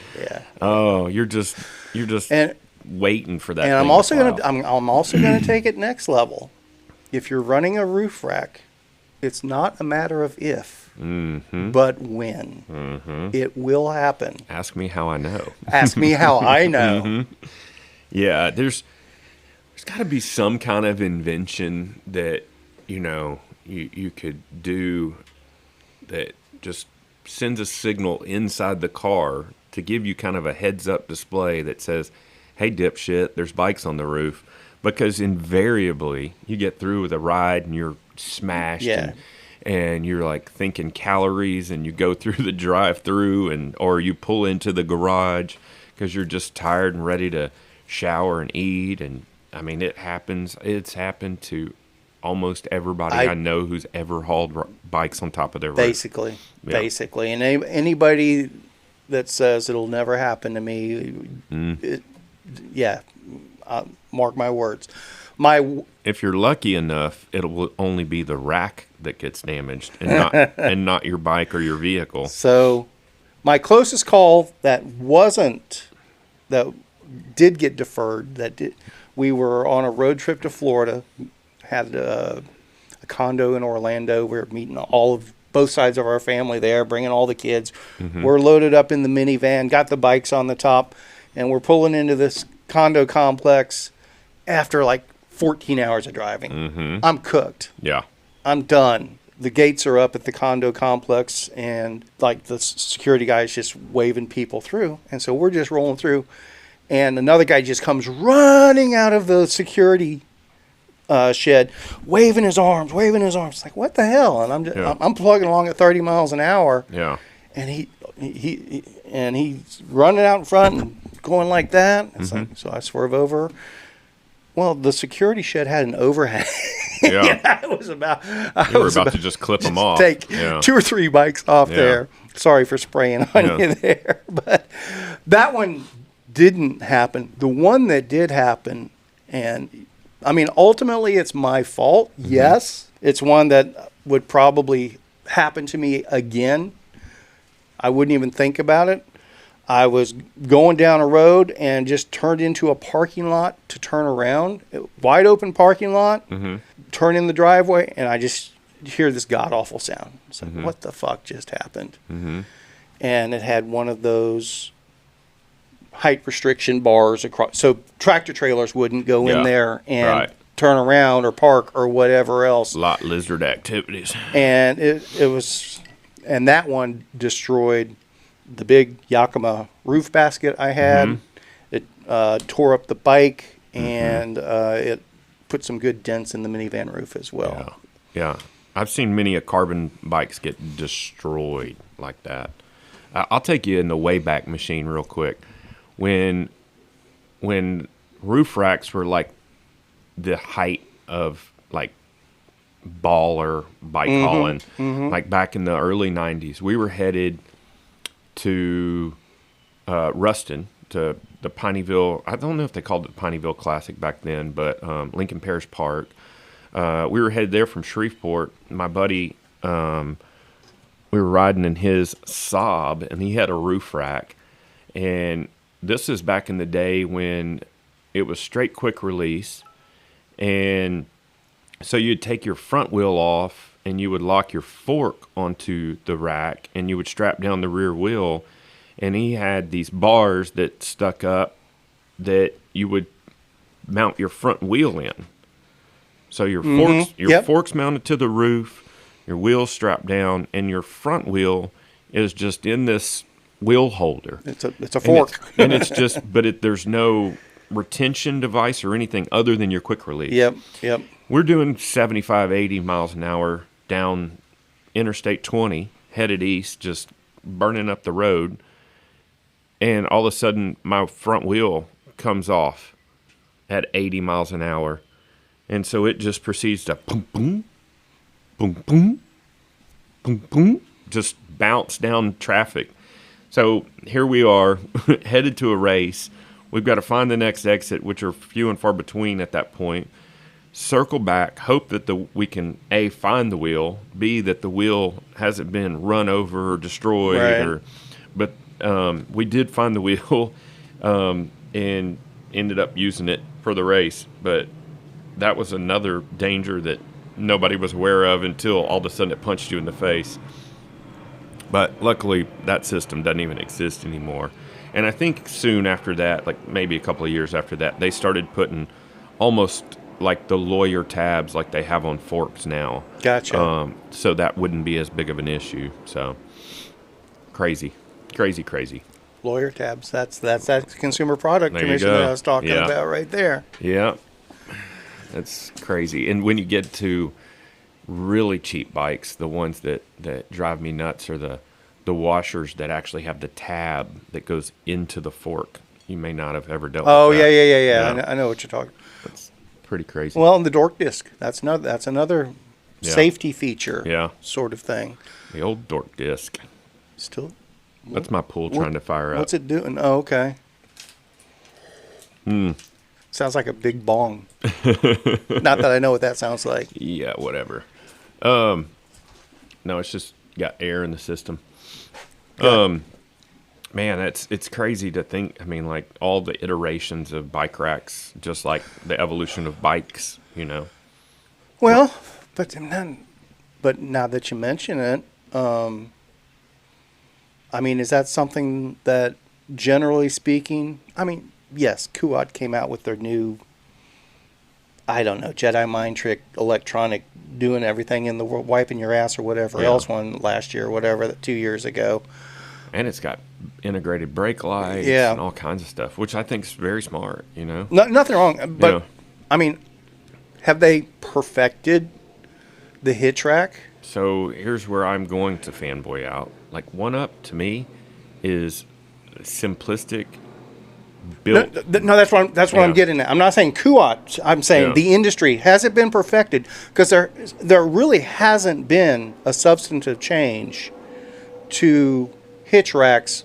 Oh, you're just waiting for that. And I'm also gonna take it next level. If you're running a roof rack, it's not a matter of if, but when. It will happen. Ask me how I know. Ask me how I know. Yeah, there's got to be some kind of invention that you could do that just sends a signal inside the car to give you kind of a heads-up display that says, hey, dipshit, there's bikes on the roof. Because invariably, you get through with a ride and you're smashed and you're like thinking calories, and you go through the drive-through or you pull into the garage because you're just tired and ready to shower and eat. And I mean, it happens. It's happened to almost everybody I know who's ever hauled bikes on top of their roof. Basically. And anybody that says it'll never happen to me, mark my words. If you're lucky enough, it will only be the rack that gets damaged, and not your bike or your vehicle. So, my closest call that did get deferred. We were on a road trip to Florida, had a condo in Orlando. We were meeting both sides of our family there, bringing all the kids. Mm-hmm. We're loaded up in the minivan, got the bikes on the top, and we're pulling into this condo complex after like 14 hours of driving. Mm-hmm. I'm cooked. Yeah. I'm done. The gates are up at the condo complex, and like the security guy is just waving people through. And so we're just rolling through, and another guy just comes running out of the security shed, waving his arms. It's like, what the hell? And I'm plugging along at 30 miles an hour. Yeah. And he's running out in front and going like that. It's like, so I swerve over. Well, the security shed had an overhang. Yeah. You were about to just clip them off. Take 2 or 3 bikes off there. Sorry for spraying on you there. But that one didn't happen. The one that did happen, and I mean, ultimately it's my fault. Mm-hmm. Yes. It's one that would probably happen to me again. I wouldn't even think about it. I was going down a road and just turned into a parking lot to turn around. Wide open parking lot. Mm-hmm. Turn in the driveway, and I just hear this god-awful sound. It's like, what the fuck just happened? Mm-hmm. And it had one of those height restriction bars across. So tractor trailers wouldn't go in there and turn around or park or whatever else. Lot lizard activities. And it was... And that one destroyed the big Yakima roof basket I had. Mm-hmm. It tore up the bike, and it put some good dents in the minivan roof as well. Yeah. I've seen many carbon bikes get destroyed like that. I'll take you in the Wayback Machine real quick. When roof racks were like the height of like baller bike hauling, like back in the early 90s, we were headed to Ruston, to the Pineyville. I don't know if they called it the Pineyville Classic back then, but Lincoln Parish Park. We were headed there from Shreveport. My buddy, we were riding in his Saab, and he had a roof rack. And this is back in the day when it was straight quick release, and so you'd take your front wheel off, and you would lock your fork onto the rack, and you would strap down the rear wheel. And he had these bars that stuck up that you would mount your front wheel in. So your fork's mounted to the roof, your wheel's strapped down, and your front wheel is just in this wheel holder. It's a fork. There's no retention device or anything other than your quick release. Yep. We're doing 75, 80 miles an hour down Interstate 20, headed east, just burning up the road. And all of a sudden, my front wheel comes off at 80 miles an hour. And so it just proceeds to boom, boom, boom, boom, boom, boom, just bounce down traffic. So here we are, headed to a race. We've got to find the next exit, which are few and far between at that point. Circle back, hope that we can, A, find the wheel, B, that the wheel hasn't been run over or destroyed. But we did find the wheel and ended up using it for the race. But that was another danger that nobody was aware of until all of a sudden it punched you in the face. But luckily, that system doesn't even exist anymore. And I think soon after that, like maybe a couple of years after that, they started putting almost like the lawyer tabs like they have on forks now. Gotcha. So that wouldn't be as big of an issue. So, crazy, crazy, crazy. Lawyer tabs. That's that Consumer Product There you Commission go. that I was talking Yeah. about right there. Yeah, that's crazy. And when you get to really cheap bikes, the ones that drive me nuts are the washers that actually have the tab that goes into the fork. You may not have ever dealt Oh with that. yeah. I know what you're talking. That's pretty crazy. Well, and the dork disc. That's another Yeah. safety feature. Yeah. Sort of thing. The old dork disc. Still. That's my pool trying to fire up. What's it doing? Oh, okay. Sounds like a big bong. Not that I know what that sounds like. Yeah, whatever. No, it's just got air in the system. Man, it's crazy to think. I mean, like all the iterations of bike racks, just like the evolution of bikes. You know. Well, but now that you mention it, I mean, is that something that, generally speaking, I mean, yes, Kuat came out with their new, I don't know, Jedi mind trick electronic, doing everything in the world, wiping your ass or whatever else one last year or whatever, 2 years ago. And it's got integrated brake lights Yeah. and all kinds of stuff, which I think is very smart, you know? Nothing wrong, but Yeah. I mean, have they perfected the hitch rack? So here's where I'm going to fanboy out. Like, One Up, to me, is simplistic, built. No, that's what I'm getting at. I'm not saying Kuat. I'm saying Yeah. the industry. Has it been perfected? Because there really hasn't been a substantive change to hitch racks,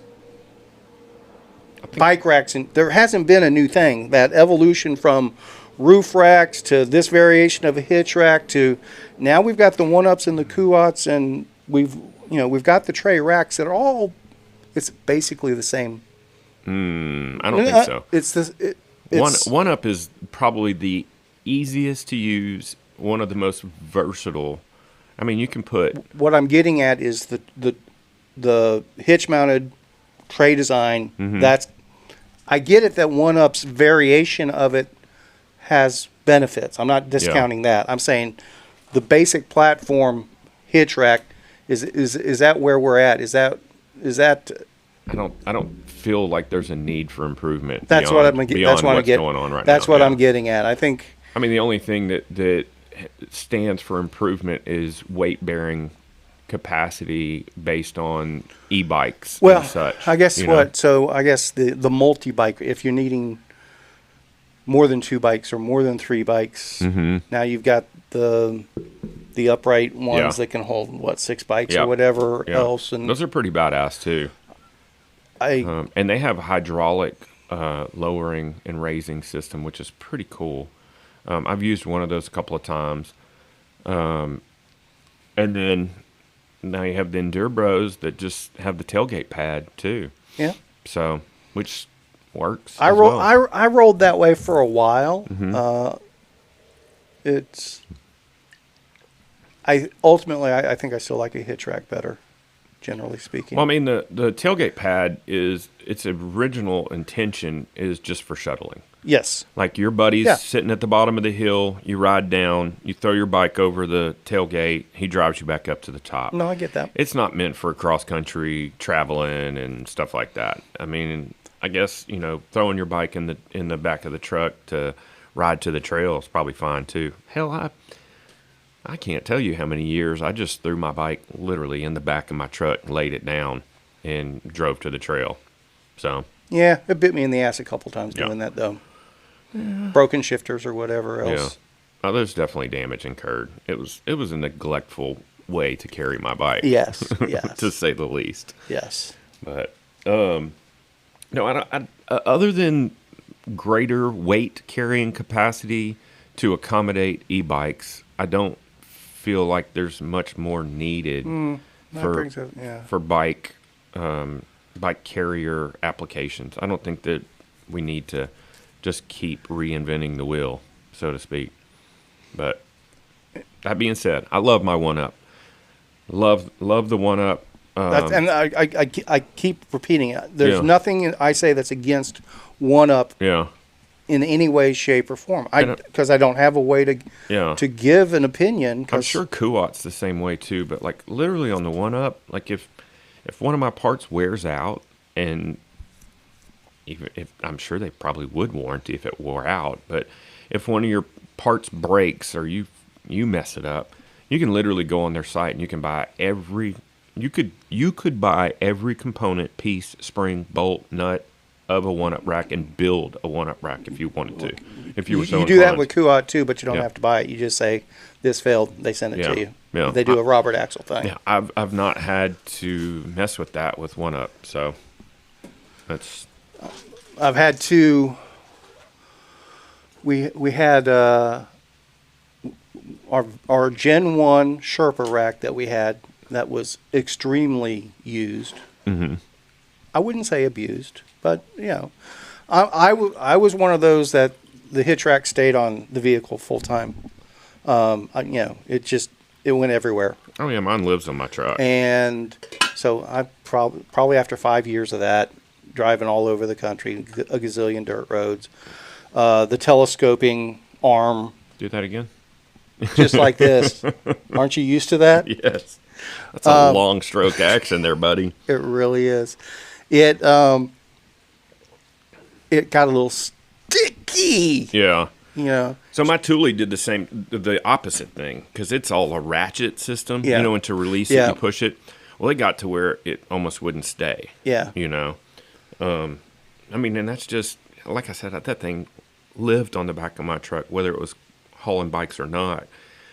bike racks, and there hasn't been a new thing. That evolution from roof racks to this variation of a hitch rack to now we've got the One-Ups and the Kuats, and we've got the tray racks that are all. It's basically the same. I don't think so. It's this. One Up is probably the easiest to use, one of the most versatile. I mean, you can put. What I'm getting at is the hitch mounted tray design. That's. I get it that One-Up's variation of it has benefits. I'm not discounting that. I'm saying the basic platform hitch rack is that where we're at? Is that I don't feel like there's a need for improvement. That's what I'm getting. That's what I'm what's getting. going on right That's now. what Yeah. I'm getting at. I think. I mean, the only thing that stands for improvement is weight bearing capacity based on e-bikes Well, and such. I guess you know? So I guess the multi-bike, if you're needing more than 2 bikes or more than 3 bikes, now you've got the upright ones that can hold 6 bikes or whatever else, and those are pretty badass too. And they have a hydraulic lowering and raising system, which is pretty cool. I've used one of those a couple of times. And then now you have the Endure Bros that just have the tailgate pad too. Yeah. So, which works. I rolled that way for a while. I think I still like a hitch rack better, generally speaking. Well, I mean, the tailgate pad its original intention is just for shuttling. Yes. Like your buddy's sitting at the bottom of the hill, you ride down, you throw your bike over the tailgate, he drives you back up to the top. No, I get that. It's not meant for cross-country traveling and stuff like that. I mean, I guess, throwing your bike in the back of the truck to ride to the trail is probably fine too. Hell, I can't tell you how many years I just threw my bike literally in the back of my truck, laid it down, and drove to the trail. So yeah, it bit me in the ass a couple times doing that though. Broken shifters or whatever else. Yeah, there's definitely damage incurred. It was a neglectful way to carry my bike. Yes, to say the least. Yes, but no, other than greater weight carrying capacity to accommodate e-bikes, I don't feel like there's much more needed for bike carrier applications. I don't think that we need to just keep reinventing the wheel, so to speak. But that being said, I love my One-Up. Love the One-Up. And I keep repeating it. There's nothing I say that's against One-Up in any way, shape, or form. Because I don't have a way to give an opinion. I'm sure Kuat's the same way too, but like literally on the One-Up, like if if one of my parts wears out, and even if I'm sure they probably would warranty if it wore out, but if one of your parts breaks or you mess it up, you can literally go on their site and you can buy you could buy every component, piece, spring, bolt, nut of a one-up rack and build a one-up rack if you wanted to. If you were so you do that inclined. with Kuat too, but you don't Yeah. have to buy it. You just say this failed, they send it Yeah. to you. Yeah. They do a Robert Axel thing. Yeah, I've not had to mess with that with one-up, so that's I've had two. We had our Gen 1 Sherpa rack that we had that was extremely used. mm-hmm. I wouldn't say abused, but I was one of those that the hitch rack stayed on the vehicle full time. It went everywhere. Oh yeah, mine lives on my truck. And so I probably after 5 years of that, driving all over the country, a gazillion dirt roads, the telescoping arm, Do that again? just like this. Aren't you used to that? Yes. That's a long stroke action there, buddy. It really is. It got a little sticky. Yeah. So my Thule did the opposite thing, because it's all a ratchet system, Yeah. and to release it, Yeah. you push it. Well, it got to where it almost wouldn't stay. Yeah. And that's just, like I said, that thing lived on the back of my truck, whether it was hauling bikes or not.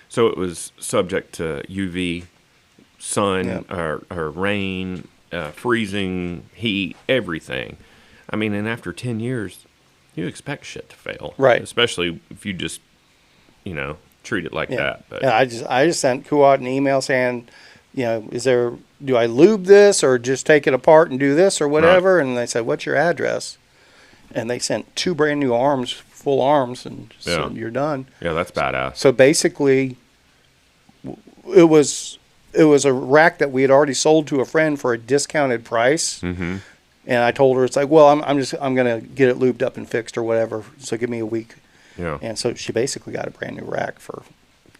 So it was subject to UV, sun, or rain, freezing, heat, everything. And after 10 years, you expect shit to fail. Right. Especially if you just, treat it like that. But I just sent Kuat an email saying, do I lube this or just take it apart and do this or whatever? Right. And they said, what's your address? And they sent 2 brand new arms, full arms, and said, you're done. Yeah, that's badass. So basically, it was a rack that we had already sold to a friend for a discounted price. Mm-hmm. And I told her, it's like, well, I'm going to get it lubed up and fixed or whatever. So give me a week. Yeah. And so she basically got a brand new rack for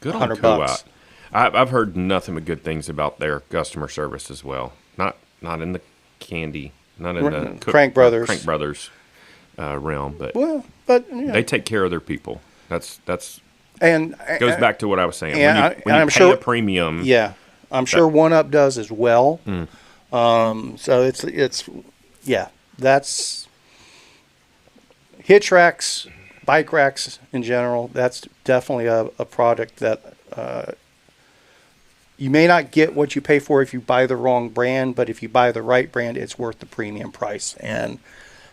good $100. Kuat. I've heard nothing but good things about their customer service as well. Not in the candy, not in the Crank Brothers realm, but they take care of their people. That's and goes back to what I was saying. And when you pay a premium, yeah, I'm sure One Up does as well. So it's that's hitch racks, bike racks in general. That's definitely a product that you may not get what you pay for if you buy the wrong brand, but if you buy the right brand, it's worth the premium price. And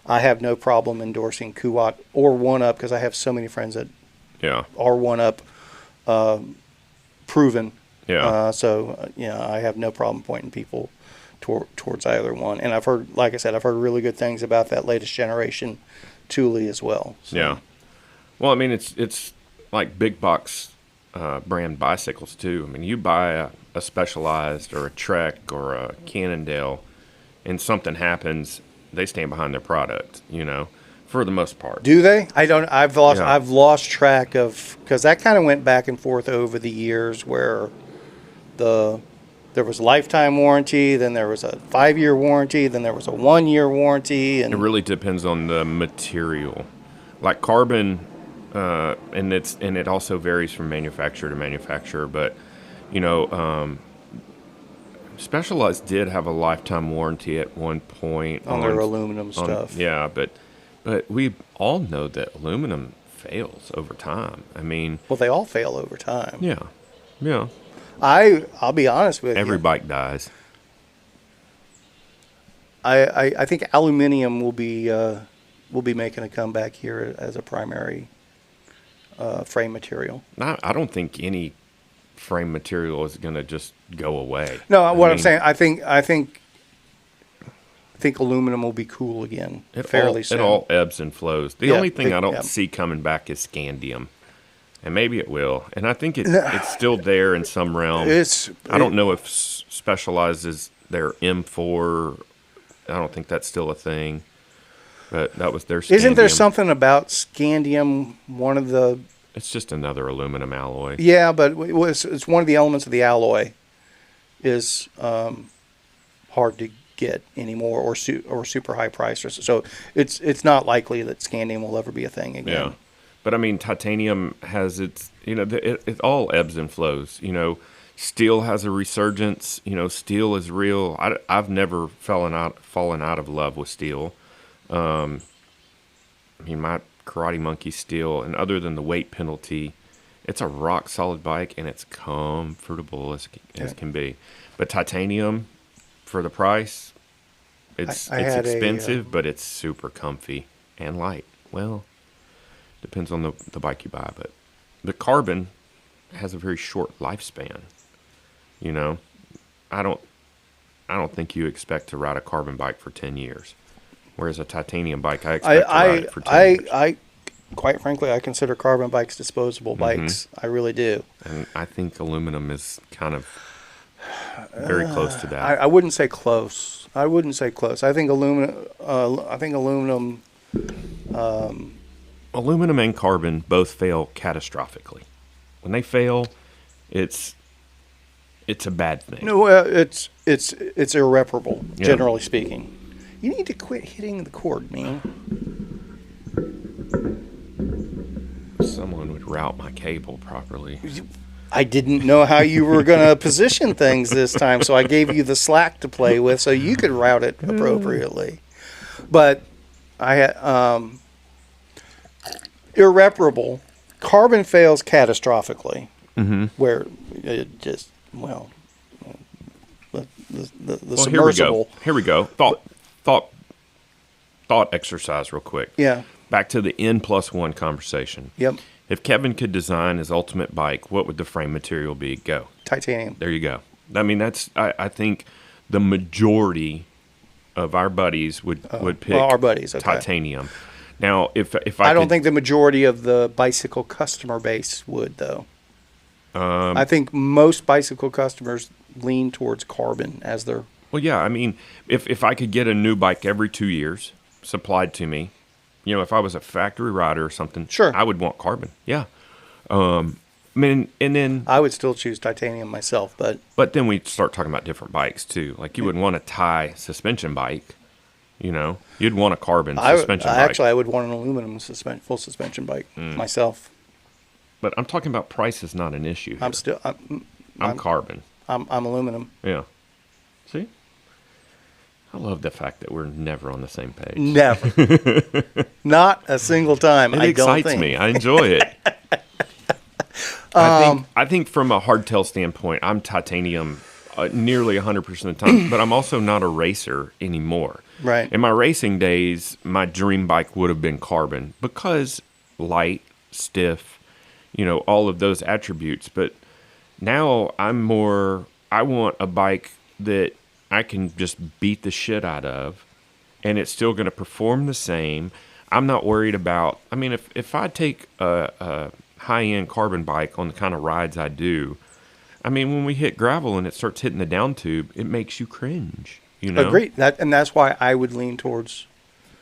I have no problem endorsing Kuat or One Up because I have so many friends that are One Up proven. Yeah. I have no problem pointing people towards either one. And I've heard, like I said, I've heard really good things about that latest generation Thule as well. So. Yeah. Well, it's like big box brand bicycles too. You buy a Specialized or a Trek or a Cannondale, and something happens, they stand behind their product. For the most part. Do they? I don't. I've lost track of, because that kind of went back and forth over the years where there was lifetime warranty, then there was a 5-year warranty, then there was a 1-year warranty, and it really depends on the material. Like carbon, and it also varies from manufacturer to manufacturer. But Specialized did have a lifetime warranty at one point on their aluminum stuff. Yeah, but we all know that aluminum fails over time. Well, they all fail over time. Yeah. I'll be honest with you. Every bike dies. I think aluminum will be making a comeback here as a primary frame material. I don't think any frame material is going to just go away. No, I'm saying, I think aluminum will be cool again fairly soon. It all ebbs and flows. The only thing I don't see coming back is scandium. And maybe it will. And I think it's still there in some realm. I don't know if Specialized is their M4. I don't think that's still a thing. But that was their scandium. Isn't there something about scandium, one of the... It's just another aluminum alloy. Yeah, but it's one of the elements of the alloy is hard to get anymore, or super high priced. So it's not likely that scandium will ever be a thing again. Yeah. But I mean, titanium has its, it all ebbs and flows. Steel has a resurgence. Steel is real. I've never fallen out of love with steel. I mean, my Karate Monkey steel, and other than the weight penalty, it's a rock solid bike, and it's comfortable as can be. But titanium, for the price, it's expensive, but it's super comfy and light. Well, depends on the bike you buy, but the carbon has a very short lifespan. I don't think you expect to ride a carbon bike for 10 years, whereas a titanium bike, I expect to ride it for 10 years. Quite frankly, I consider carbon bikes disposable bikes. I really do. And I think aluminum is kind of very close to that. I wouldn't say close. I think aluminum. Aluminum and carbon both fail catastrophically. When they fail, it's a bad thing. No, it's irreparable. Yeah. Generally speaking, you need to quit hitting the cord, man. Someone would route my cable properly. I didn't know how you were going to position things this time, so I gave you the slack to play with so you could route it appropriately. But I had irreparable. Carbon fails catastrophically, where it just, the submersible. Here we go. Thought exercise real quick. Yeah. Back to the N+1 conversation. Yep. If Kevin could design his ultimate bike, what would the frame material be? Go. Titanium. There you go. I mean, I think the majority of our buddies would pick our buddies, okay. Titanium. Now, if I don't think the majority of the bicycle customer base would, though. I think most bicycle customers lean towards carbon as their... Well, yeah. I mean, if I could get a new bike every 2 years supplied to me, if I was a factory rider or something, sure, I would want carbon. Yeah. I mean, and then I would still choose titanium myself, but then we start talking about different bikes too. Like you wouldn't want a tie suspension bike. You'd want a carbon suspension bike. Actually, I would want an aluminum full suspension bike myself. But I'm talking about price is not an issue here. I'm carbon. I'm aluminum. Yeah. See? I love the fact that we're never on the same page. Never. Not a single time. It excites me. I enjoy it. I think from a hardtail standpoint, I'm titanium nearly 100% of the time, but I'm also not a racer anymore. Right. In my racing days, my dream bike would have been carbon because light, stiff, all of those attributes. But now I want a bike that I can just beat the shit out of, and it's still going to perform the same. I'm not worried about... I mean, if I take a high-end carbon bike on the kind of rides I do, I mean, when we hit gravel and it starts hitting the down tube, it makes you cringe, Agreed. And that's why I would lean towards...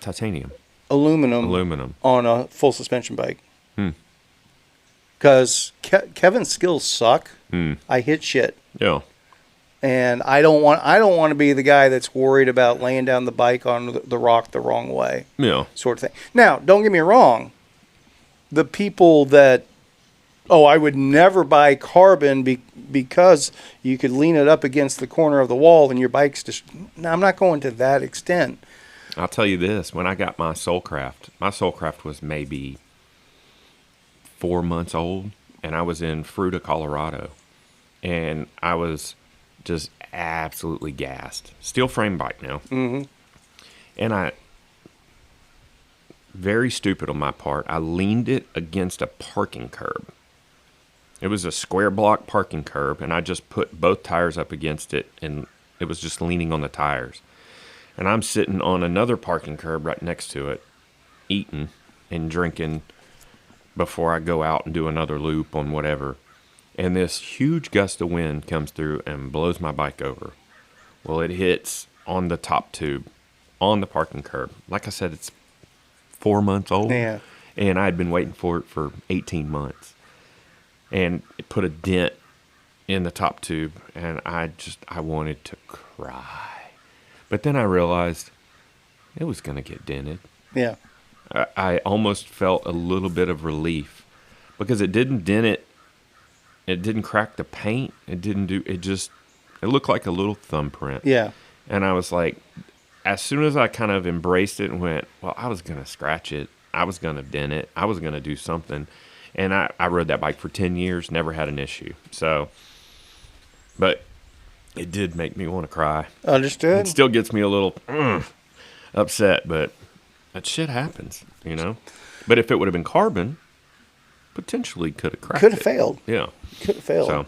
Titanium. Aluminum. On a full suspension bike. Because Kevin's skills suck. I hit shit. Yeah. And I don't want to be the guy that's worried about laying down the bike on the rock the wrong way. Yeah. Sort of thing. Now, don't get me wrong. The people that, I would never buy carbon because you could lean it up against the corner of the wall and your bike's just... No, I'm not going to that extent. I'll tell you this. When I got my Soulcraft was maybe 4 months old, and I was in Fruita, Colorado. And I was... just absolutely gassed. Steel frame bike now. Mm-hmm. And very stupid on my part, I leaned it against a parking curb. It was a square block parking curb, and I just put both tires up against it, and it was just leaning on the tires. And I'm sitting on another parking curb right next to it, eating and drinking before I go out and do another loop on whatever. And this huge gust of wind comes through and blows my bike over. Well, it hits on the top tube, on the parking curb. Like I said, it's 4 months old. Yeah. And I had been waiting for it for 18 months. And it put a dent in the top tube. And I wanted to cry. But then I realized it was going to get dented. Yeah. I almost felt a little bit of relief because it didn't dent it. It didn't crack the paint. It didn't do, it just, it looked like a little thumbprint. Yeah. And I was like, as soon as I kind of embraced it and went, well, I was going to scratch it. I was going to dent it. I was going to do something. And I rode that bike for 10 years, never had an issue. So, but it did make me want to cry. Understood. It still gets me a little upset, but that shit happens, you know? But if it would have been carbon, potentially could have cracked Could have it. failed. Yeah. Could have failed. So,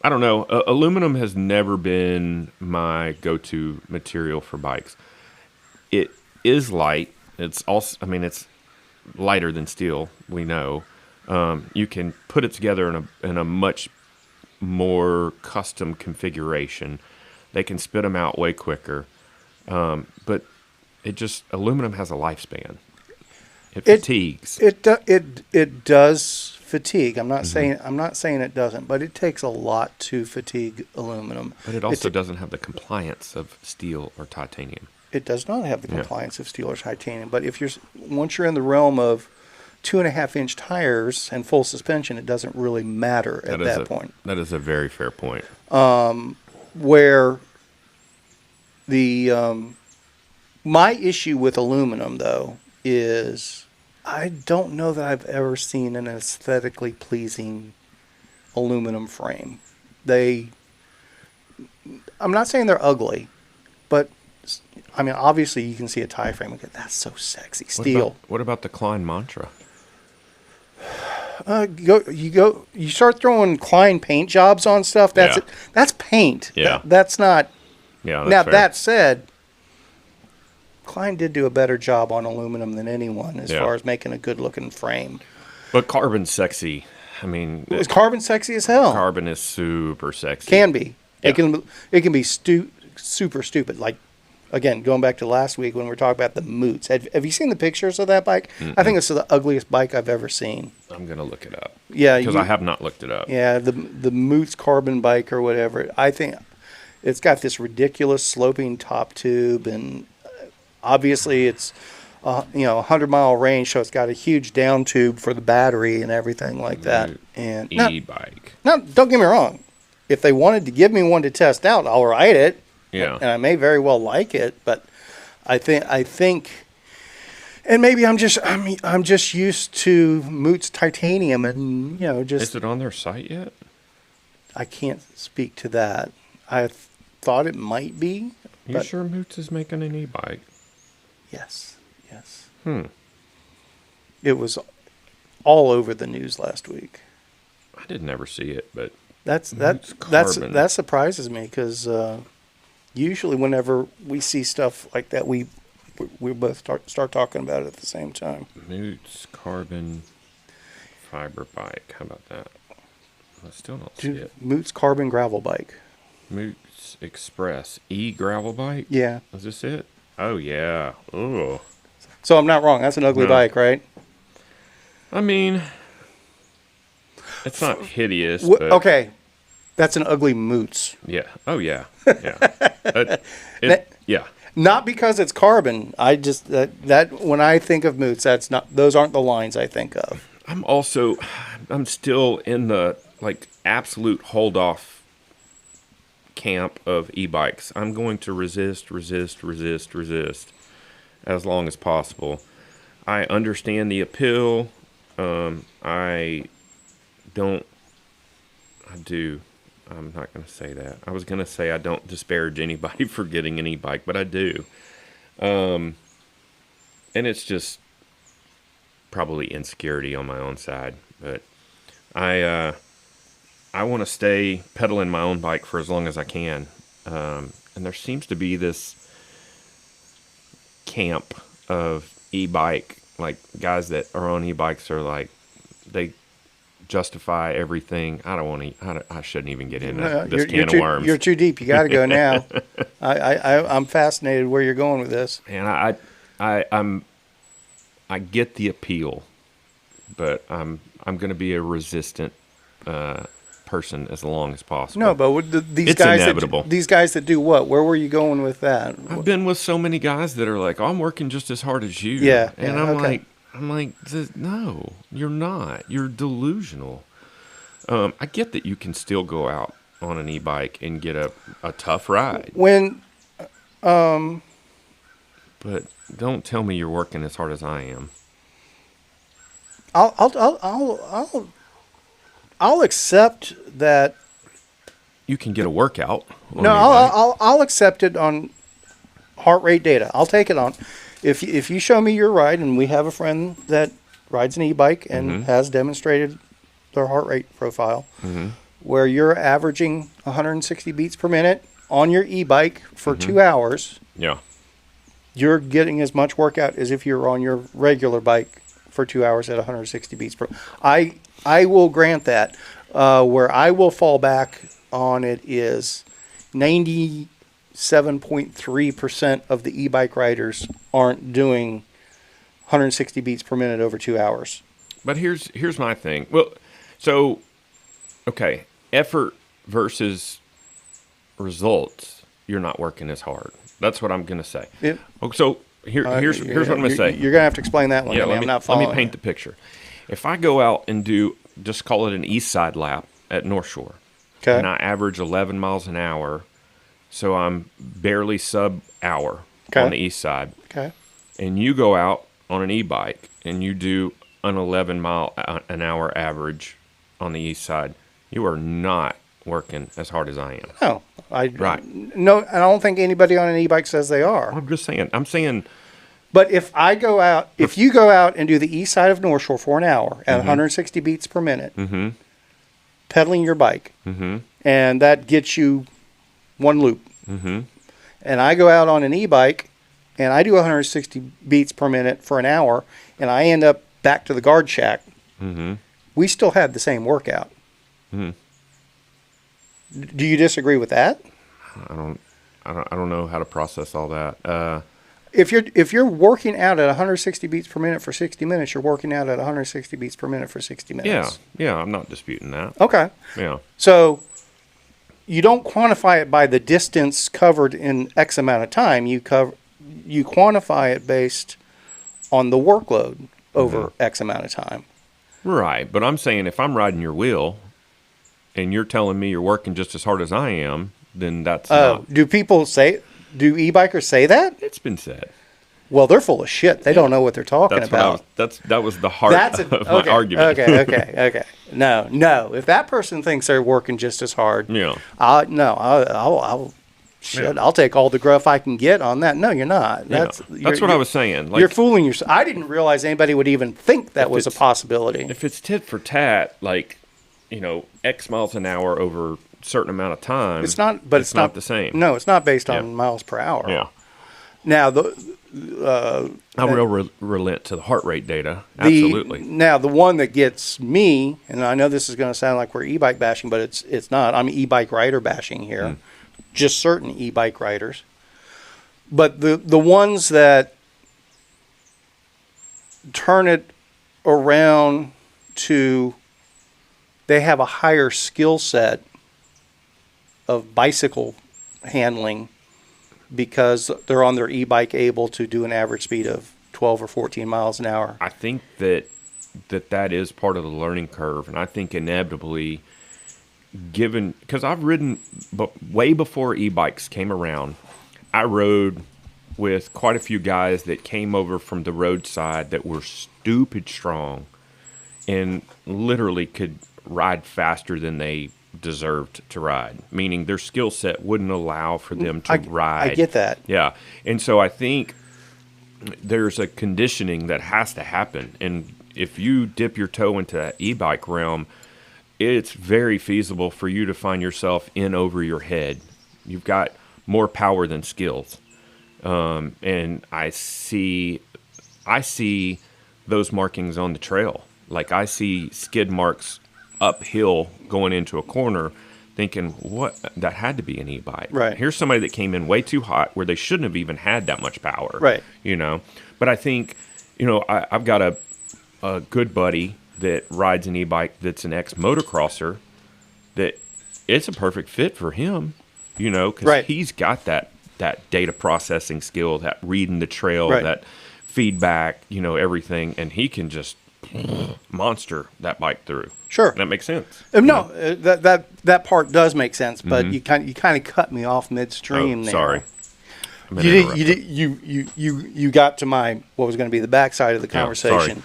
I don't know. Aluminum has never been my go-to material for bikes. It is light. It's also, I mean, it's lighter than steel, we know. You can put it together in a much more custom configuration. They can spit them out way quicker. But it just, aluminum has a lifespan. It fatigues. It does fatigue. I'm not saying it doesn't, but it takes a lot to fatigue aluminum. But it also doesn't have the compliance of steel or titanium. It does not have the compliance of steel or titanium. But once you're in the realm of 2.5-inch tires and full suspension, it doesn't really matter at that point. That is a very fair point. Where my issue with aluminum, though, is I don't know that I've ever seen an aesthetically pleasing aluminum frame. I'm not saying they're ugly, but I mean, obviously you can see a tie frame and go, that's so sexy. Steel. What about the Klein Mantra? You start throwing Klein paint jobs on stuff. That's it. That's paint. Yeah. That's not. Yeah. That's Now fair. that said, Klein did do a better job on aluminum than anyone as far as making a good looking frame. But carbon's sexy. I mean, Is carbon sexy as hell? Carbon is super sexy. Can be. Yeah. It can be super stupid. Like, again, going back to last week when we were talking about the Moots. Have you seen the pictures of that bike? Mm-mm. I think it's the ugliest bike I've ever seen. I'm gonna look it up. Yeah, because I have not looked it up. Yeah, the Moots carbon bike or whatever. I think it's got this ridiculous sloping top tube, and obviously it's 100-mile range, so it's got a huge down tube for the battery and everything like that. And E-bike. Now, don't get me wrong. If they wanted to give me one to test out, I'll ride it. Yeah. And I may very well like it, but I think, and maybe I'm just used to Moots titanium, and just. Is it on their site yet? I can't speak to that. I thought it might be. You sure Moots is making an e-bike? Yes. It was all over the news last week. I did never see it, but that surprises me because usually whenever we see stuff like that, we both start talking about it at the same time. Moots carbon fiber bike. How about that? I still don't see it. Moots carbon gravel bike. Moots Express gravel bike. Yeah. Is this it? Oh yeah. Oh. So I'm not wrong. That's an ugly bike, right? I mean, it's not hideous. But okay. That's an ugly Moots. Yeah. Oh yeah. Yeah. Yeah. Not because it's carbon. I just that when I think of Moots, those aren't the lines I think of. I'm still in the absolute hold off camp of e-bikes. I'm going to resist as long as possible. I understand the appeal. I do. I'm not going to say that. I was going to say I don't disparage anybody for getting an e-bike, but I do. And it's just probably insecurity on my own side. But I want to stay pedaling my own bike for as long as I can. And there seems to be this camp of e-bike, guys that are on e-bikes are they justify everything. I shouldn't even get into this can of worms. You're too deep. You got to go now. I'm fascinated where you're going with this. And I get the appeal, but I'm going to be a resistant person as long as possible. No, but these It's guys inevitable. these guys that do what? Where were you going with that? I've been with so many guys that are like, "I'm working just as hard as you." Yeah, and yeah, okay. I'm like, no, you're not. You're delusional. I get that you can still go out on an e-bike and get a tough ride, When but don't tell me you're working as hard as I am. I'll accept that. You can get a workout on No, an e-bike. I'll accept it on heart rate data. I'll take it on. If you show me your ride, and we have a friend that rides an e-bike and has demonstrated their heart rate profile, where you're averaging 160 beats per minute on your e-bike for 2 hours, Yeah. you're getting as much workout as if you're on your regular bike for 2 hours at 160 beats per. I will grant that. Where I will fall back on it is 97.3% of the e-bike riders aren't doing 160 beats per minute over 2 hours. But here's my thing. Well, so okay, effort versus results. You're not working as hard. That's what I'm gonna say. Yeah. So here's what I'm gonna say. You're gonna have to explain that one. Yeah, to me. I'm not following. let me paint the picture. If I go out and do, just call it an east side lap at North Shore, Okay. and I average 11 miles an hour, so I'm barely sub hour Okay. on the east side, Okay. and you go out on an e-bike and you do an 11 mile an hour average on the east side, you are not working as hard as I am. No, Right. No, I don't think anybody on an e-bike says they are. I'm just saying. I'm saying. But if you go out and do the east side of North Shore for an hour at 160 beats per minute, pedaling your bike, and that gets you one loop, and I go out on an e-bike and I do 160 beats per minute for an hour, and I end up back to the guard shack, we still had the same workout. Do you disagree with that? I don't know how to process all that. If you're working out at 160 beats per minute for 60 minutes, you're working out at 160 beats per minute for 60 minutes. Yeah, I'm not disputing that. Okay. Yeah. So you don't quantify it by the distance covered in X amount of time. You quantify it based on the workload over X amount of time. Right, but I'm saying if I'm riding your wheel and you're telling me you're working just as hard as I am, then that's not. Do e-bikers say that? It's been said. Well, they're full of shit. They don't know what they're talking That's about. that was the heart of my argument. Okay. No. If that person thinks they're working just as hard, Yeah. I'll take all the gruff I can get on that. No, you're not. That's what I was saying. Like, you're fooling yourself. I didn't realize anybody would even think that was a possibility. If it's tit for tat, like, X miles an hour over a certain amount of time, It's not, but it's not the same. No, it's not based on miles per hour. Yeah. Now I will relent to the heart rate data. Absolutely. Now the one that gets me, and I know this is going to sound like we're e-bike bashing, but it's not. I'm e-bike rider bashing here. Just certain e-bike riders. But the ones that turn it around to, they have a higher skill set of bicycle handling because they're on their e-bike able to do an average speed of 12 or 14 miles an hour. I think that is part of the learning curve, and I think inevitably, because I've ridden, but way before e-bikes came around, I rode with quite a few guys that came over from the roadside that were stupid strong and literally could ride faster than they deserved to ride, meaning their skill set wouldn't allow for them to ride. I get that. Yeah. And so I think there's a conditioning that has to happen. And if you dip your toe into that e-bike realm, it's very feasible for you to find yourself in over your head. You've got more power than skills. And I see those markings on the trail. Like I see skid marks uphill going into a corner thinking, what? That had to be an e-bike. Right. Here's somebody that came in way too hot where they shouldn't have even had that much power. Right. But I think, I've got a good buddy that rides an e-bike that's an ex-motocrosser, that it's a perfect fit for him, because Right. he's got that data processing skill, that reading the trail, Right. that feedback, everything, and he can just monster that bike through. Sure. That makes sense. No, that part does make sense, but you kind of cut me off midstream Oh, there. sorry. You got to what was going to be the backside of the conversation.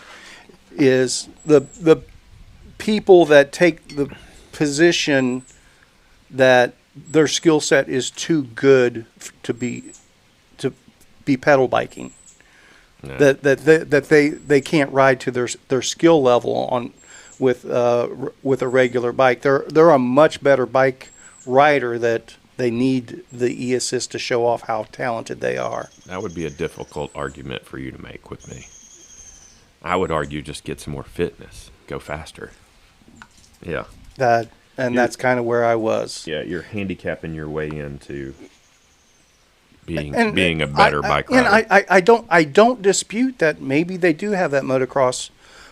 Is the people that take the position that their skill set is too good to be pedal biking. Yeah. That they can't ride to their skill level with a regular bike. They're a much better bike rider that they need the e-assist to show off how talented they are. That would be a difficult argument for you to make with me. I would argue just get some more fitness, go faster. Yeah. That's kind of where I was. Yeah, you're handicapping your way into being a better bike rider. And I don't dispute that maybe they do have that motocross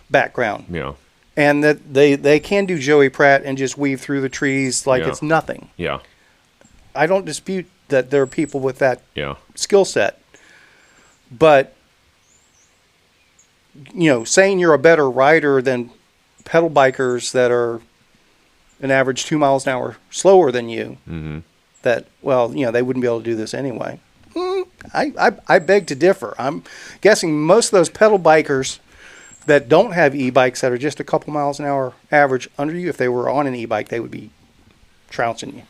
background. Yeah. And that they can do Joey Pratt and just weave through the trees like it's nothing. Yeah. I don't dispute that there are people with that Yeah. skill set. But, saying you're a better rider than pedal bikers that are an average 2 miles an hour slower than you, that, they wouldn't be able to do this anyway. I beg to differ. I'm guessing most of those pedal bikers that don't have e-bikes that are just a couple miles an hour average under you, if they were on an e-bike, they would be trouncing you.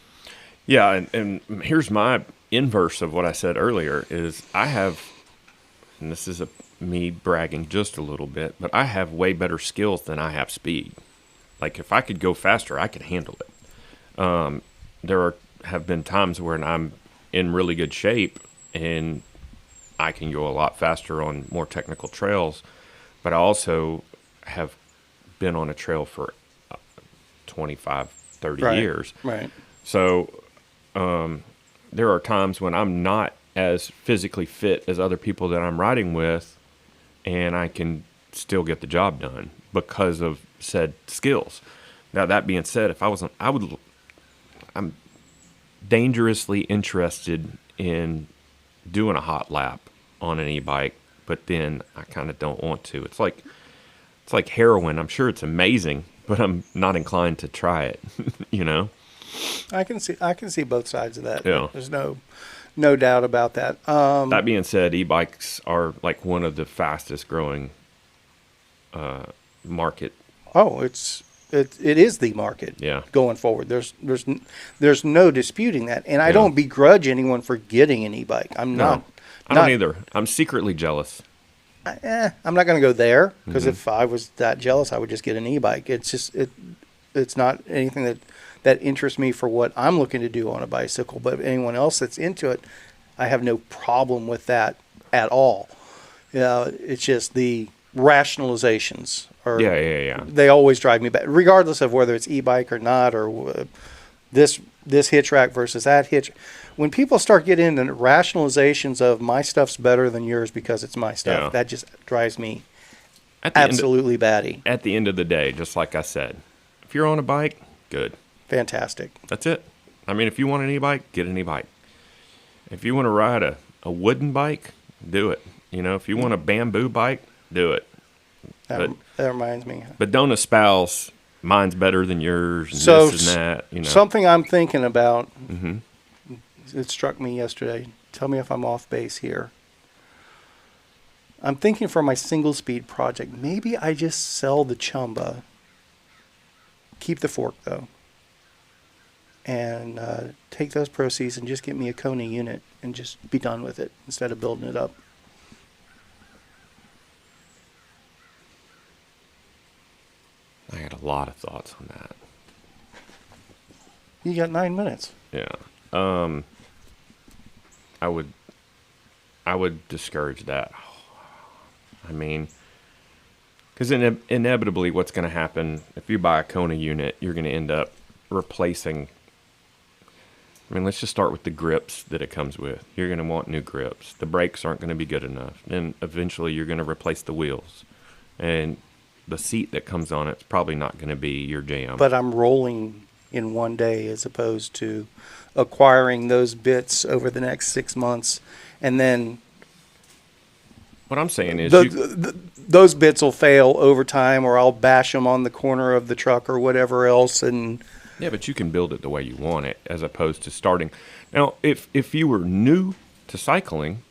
Yeah, and here's my inverse of what I said earlier is I have, and this is me bragging just a little bit, but I have way better skills than I have speed. Like if I could go faster, I could handle it. There have been times when I'm in really good shape and I can go a lot faster on more technical trails, but I also have been on a trail for 25, 30 years. Right. So there are times when I'm not as physically fit as other people that I'm riding with, and I can still get the job done because of said skills. Now, that being said, if I wasn't, I'm dangerously interested in doing a hot lap on an e-bike, but then I kind of don't want to. It's like heroin. I'm sure it's amazing, but I'm not inclined to try it. I can see both sides of that. Yeah. There's no doubt about that. That being said, e-bikes are like one of the fastest growing market. Oh, it is the market. Yeah. Going forward, there's no disputing that, and I don't begrudge anyone for getting an e-bike. I don't either. I'm secretly jealous. I'm not going to go there because if I was that jealous, I would just get an e-bike. It's just it's not anything that interests me for what I'm looking to do on a bicycle. But anyone else that's into it, I have no problem with that at all. It's just the rationalizations. Yeah. They always drive me back, regardless of whether it's e-bike or not, or this hitch rack versus that hitch. When people start getting into rationalizations of my stuff's better than yours because it's my stuff, that just drives me absolutely batty. At the end of the day, just like I said, if you're on a bike, good. Fantastic. That's it. I mean, if you want an e-bike, get an e-bike. If you want to ride a wooden bike, do it. If you want a bamboo bike, do it. That reminds me. But don't espouse mine's better than yours and this and that. Something I'm thinking about, it struck me yesterday. Tell me if I'm off base here. I'm thinking for my single speed project, maybe I just sell the Chumba, keep the fork though, and take those proceeds and just get me a Kona unit and just be done with it instead of building it up. I got a lot of thoughts on that. You got 9 minutes. Yeah. I would discourage that. I mean, because inevitably what's going to happen, if you buy a Kona unit, you're going to end up replacing. I mean, let's just start with the grips that it comes with. You're going to want new grips. The brakes aren't going to be good enough. And eventually you're going to replace the wheels. And the seat that comes on it's probably not going to be your jam. But I'm rolling in one day, as opposed to acquiring those bits over the next 6 months, and then What I'm saying is, those bits will fail over time, or I'll bash them on the corner of the truck or whatever else. And yeah, but you can build it the way you want it, as opposed to starting. Now, if you were new to cycling,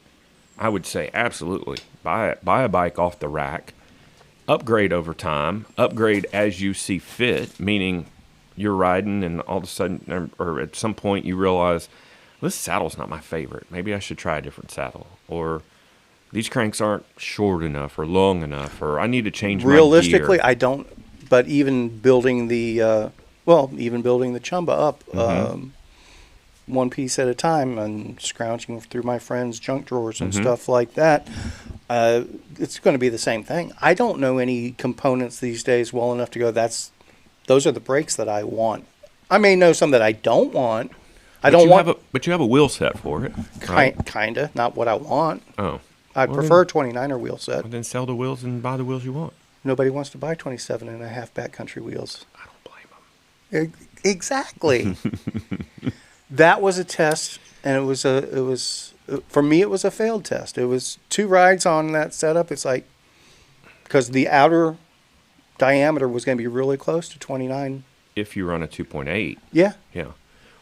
I would say absolutely buy a bike off the rack, upgrade over time, upgrade as you see fit. Meaning, you're riding and all of a sudden, or at some point, you realize this saddle's not my favorite. Maybe I should try a different saddle, or these cranks aren't short enough or long enough, or I need to change my gear. Realistically, I don't. But even building the Chumba up, one piece at a time, and scrounging through my friends' junk drawers and stuff like that, it's going to be the same thing. I don't know any components these days well enough to go, those are the brakes that I want. I may know some that I don't want. But you have a wheel set for it, right? Kinda, not what I want. Oh. I prefer a 29er wheel set. Well, then sell the wheels and buy the wheels you want. Nobody wants to buy 27.5 backcountry wheels. I don't blame them. Exactly. That was a test, and it was for me, it was a failed test. It was 2 rides on that setup. It's like, because the outer diameter was going to be really close to 29. If you run a 2.8. Yeah. Yeah.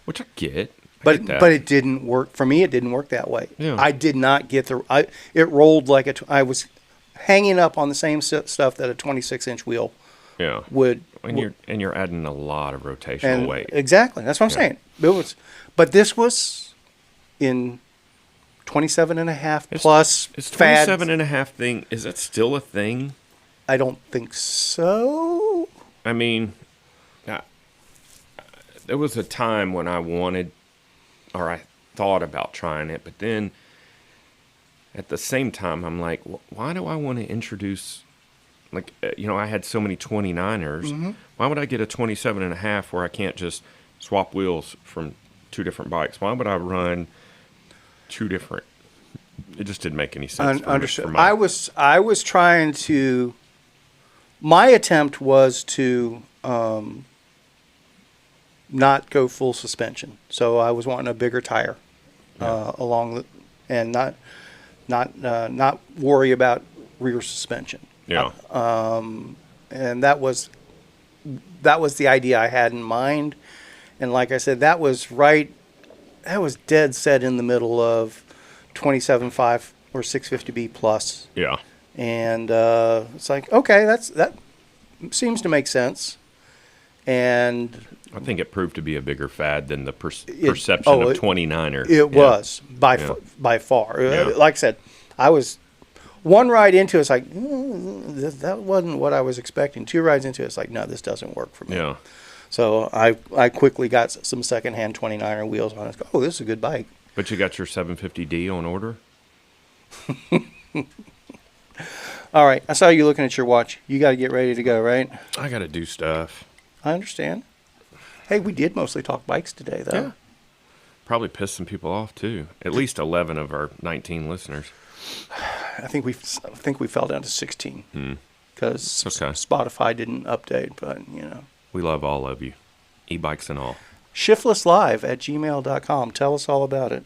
Which I get. But it didn't work for me. It didn't work that way. Yeah. I did not get it rolled like I was hanging up on the same stuff that a 26-inch wheel would. And you're adding a lot of rotational weight. Exactly. That's what I'm saying. But this was in 27.5 plus. Is 27.5 thing? Is that still a thing? I don't think so. I mean, there was a time when I wanted, or I thought about trying it, but then at the same time, I'm like, why do I want to introduce, I had so many 29ers. Mm-hmm. Why would I get a 27.5 where I can't just swap wheels from 2 different bikes? Why would I run 2 different? It just didn't make any sense. Understood. I was trying to. My attempt was to not go full suspension, so I was wanting a bigger tire and not worry about rear suspension. Yeah. And that was the idea I had in mind, and like I said, that was dead set in the middle of 27.5 or 650B plus. Yeah. And it's like, okay, that seems to make sense. And I think it proved to be a bigger fad than the perception of 29er. It was by far. Yeah. Like I said, I was one ride into it, it's like, that wasn't what I was expecting. 2 rides into it, it's like, no, this doesn't work for me. Yeah. So I quickly got some secondhand 29er wheels on it. Oh, this is a good bike. But you got your 750D on order? All right. I saw you looking at your watch. You got to get ready to go, right? I got to do stuff. I understand. Hey, we did mostly talk bikes today, though. Yeah. Probably pissed some people off, too. At least 11 of our 19 listeners. I think we fell down to 16 because Spotify didn't update, but, We love all of you. E-bikes and all. Shiftlesslive@gmail.com. Tell us all about it.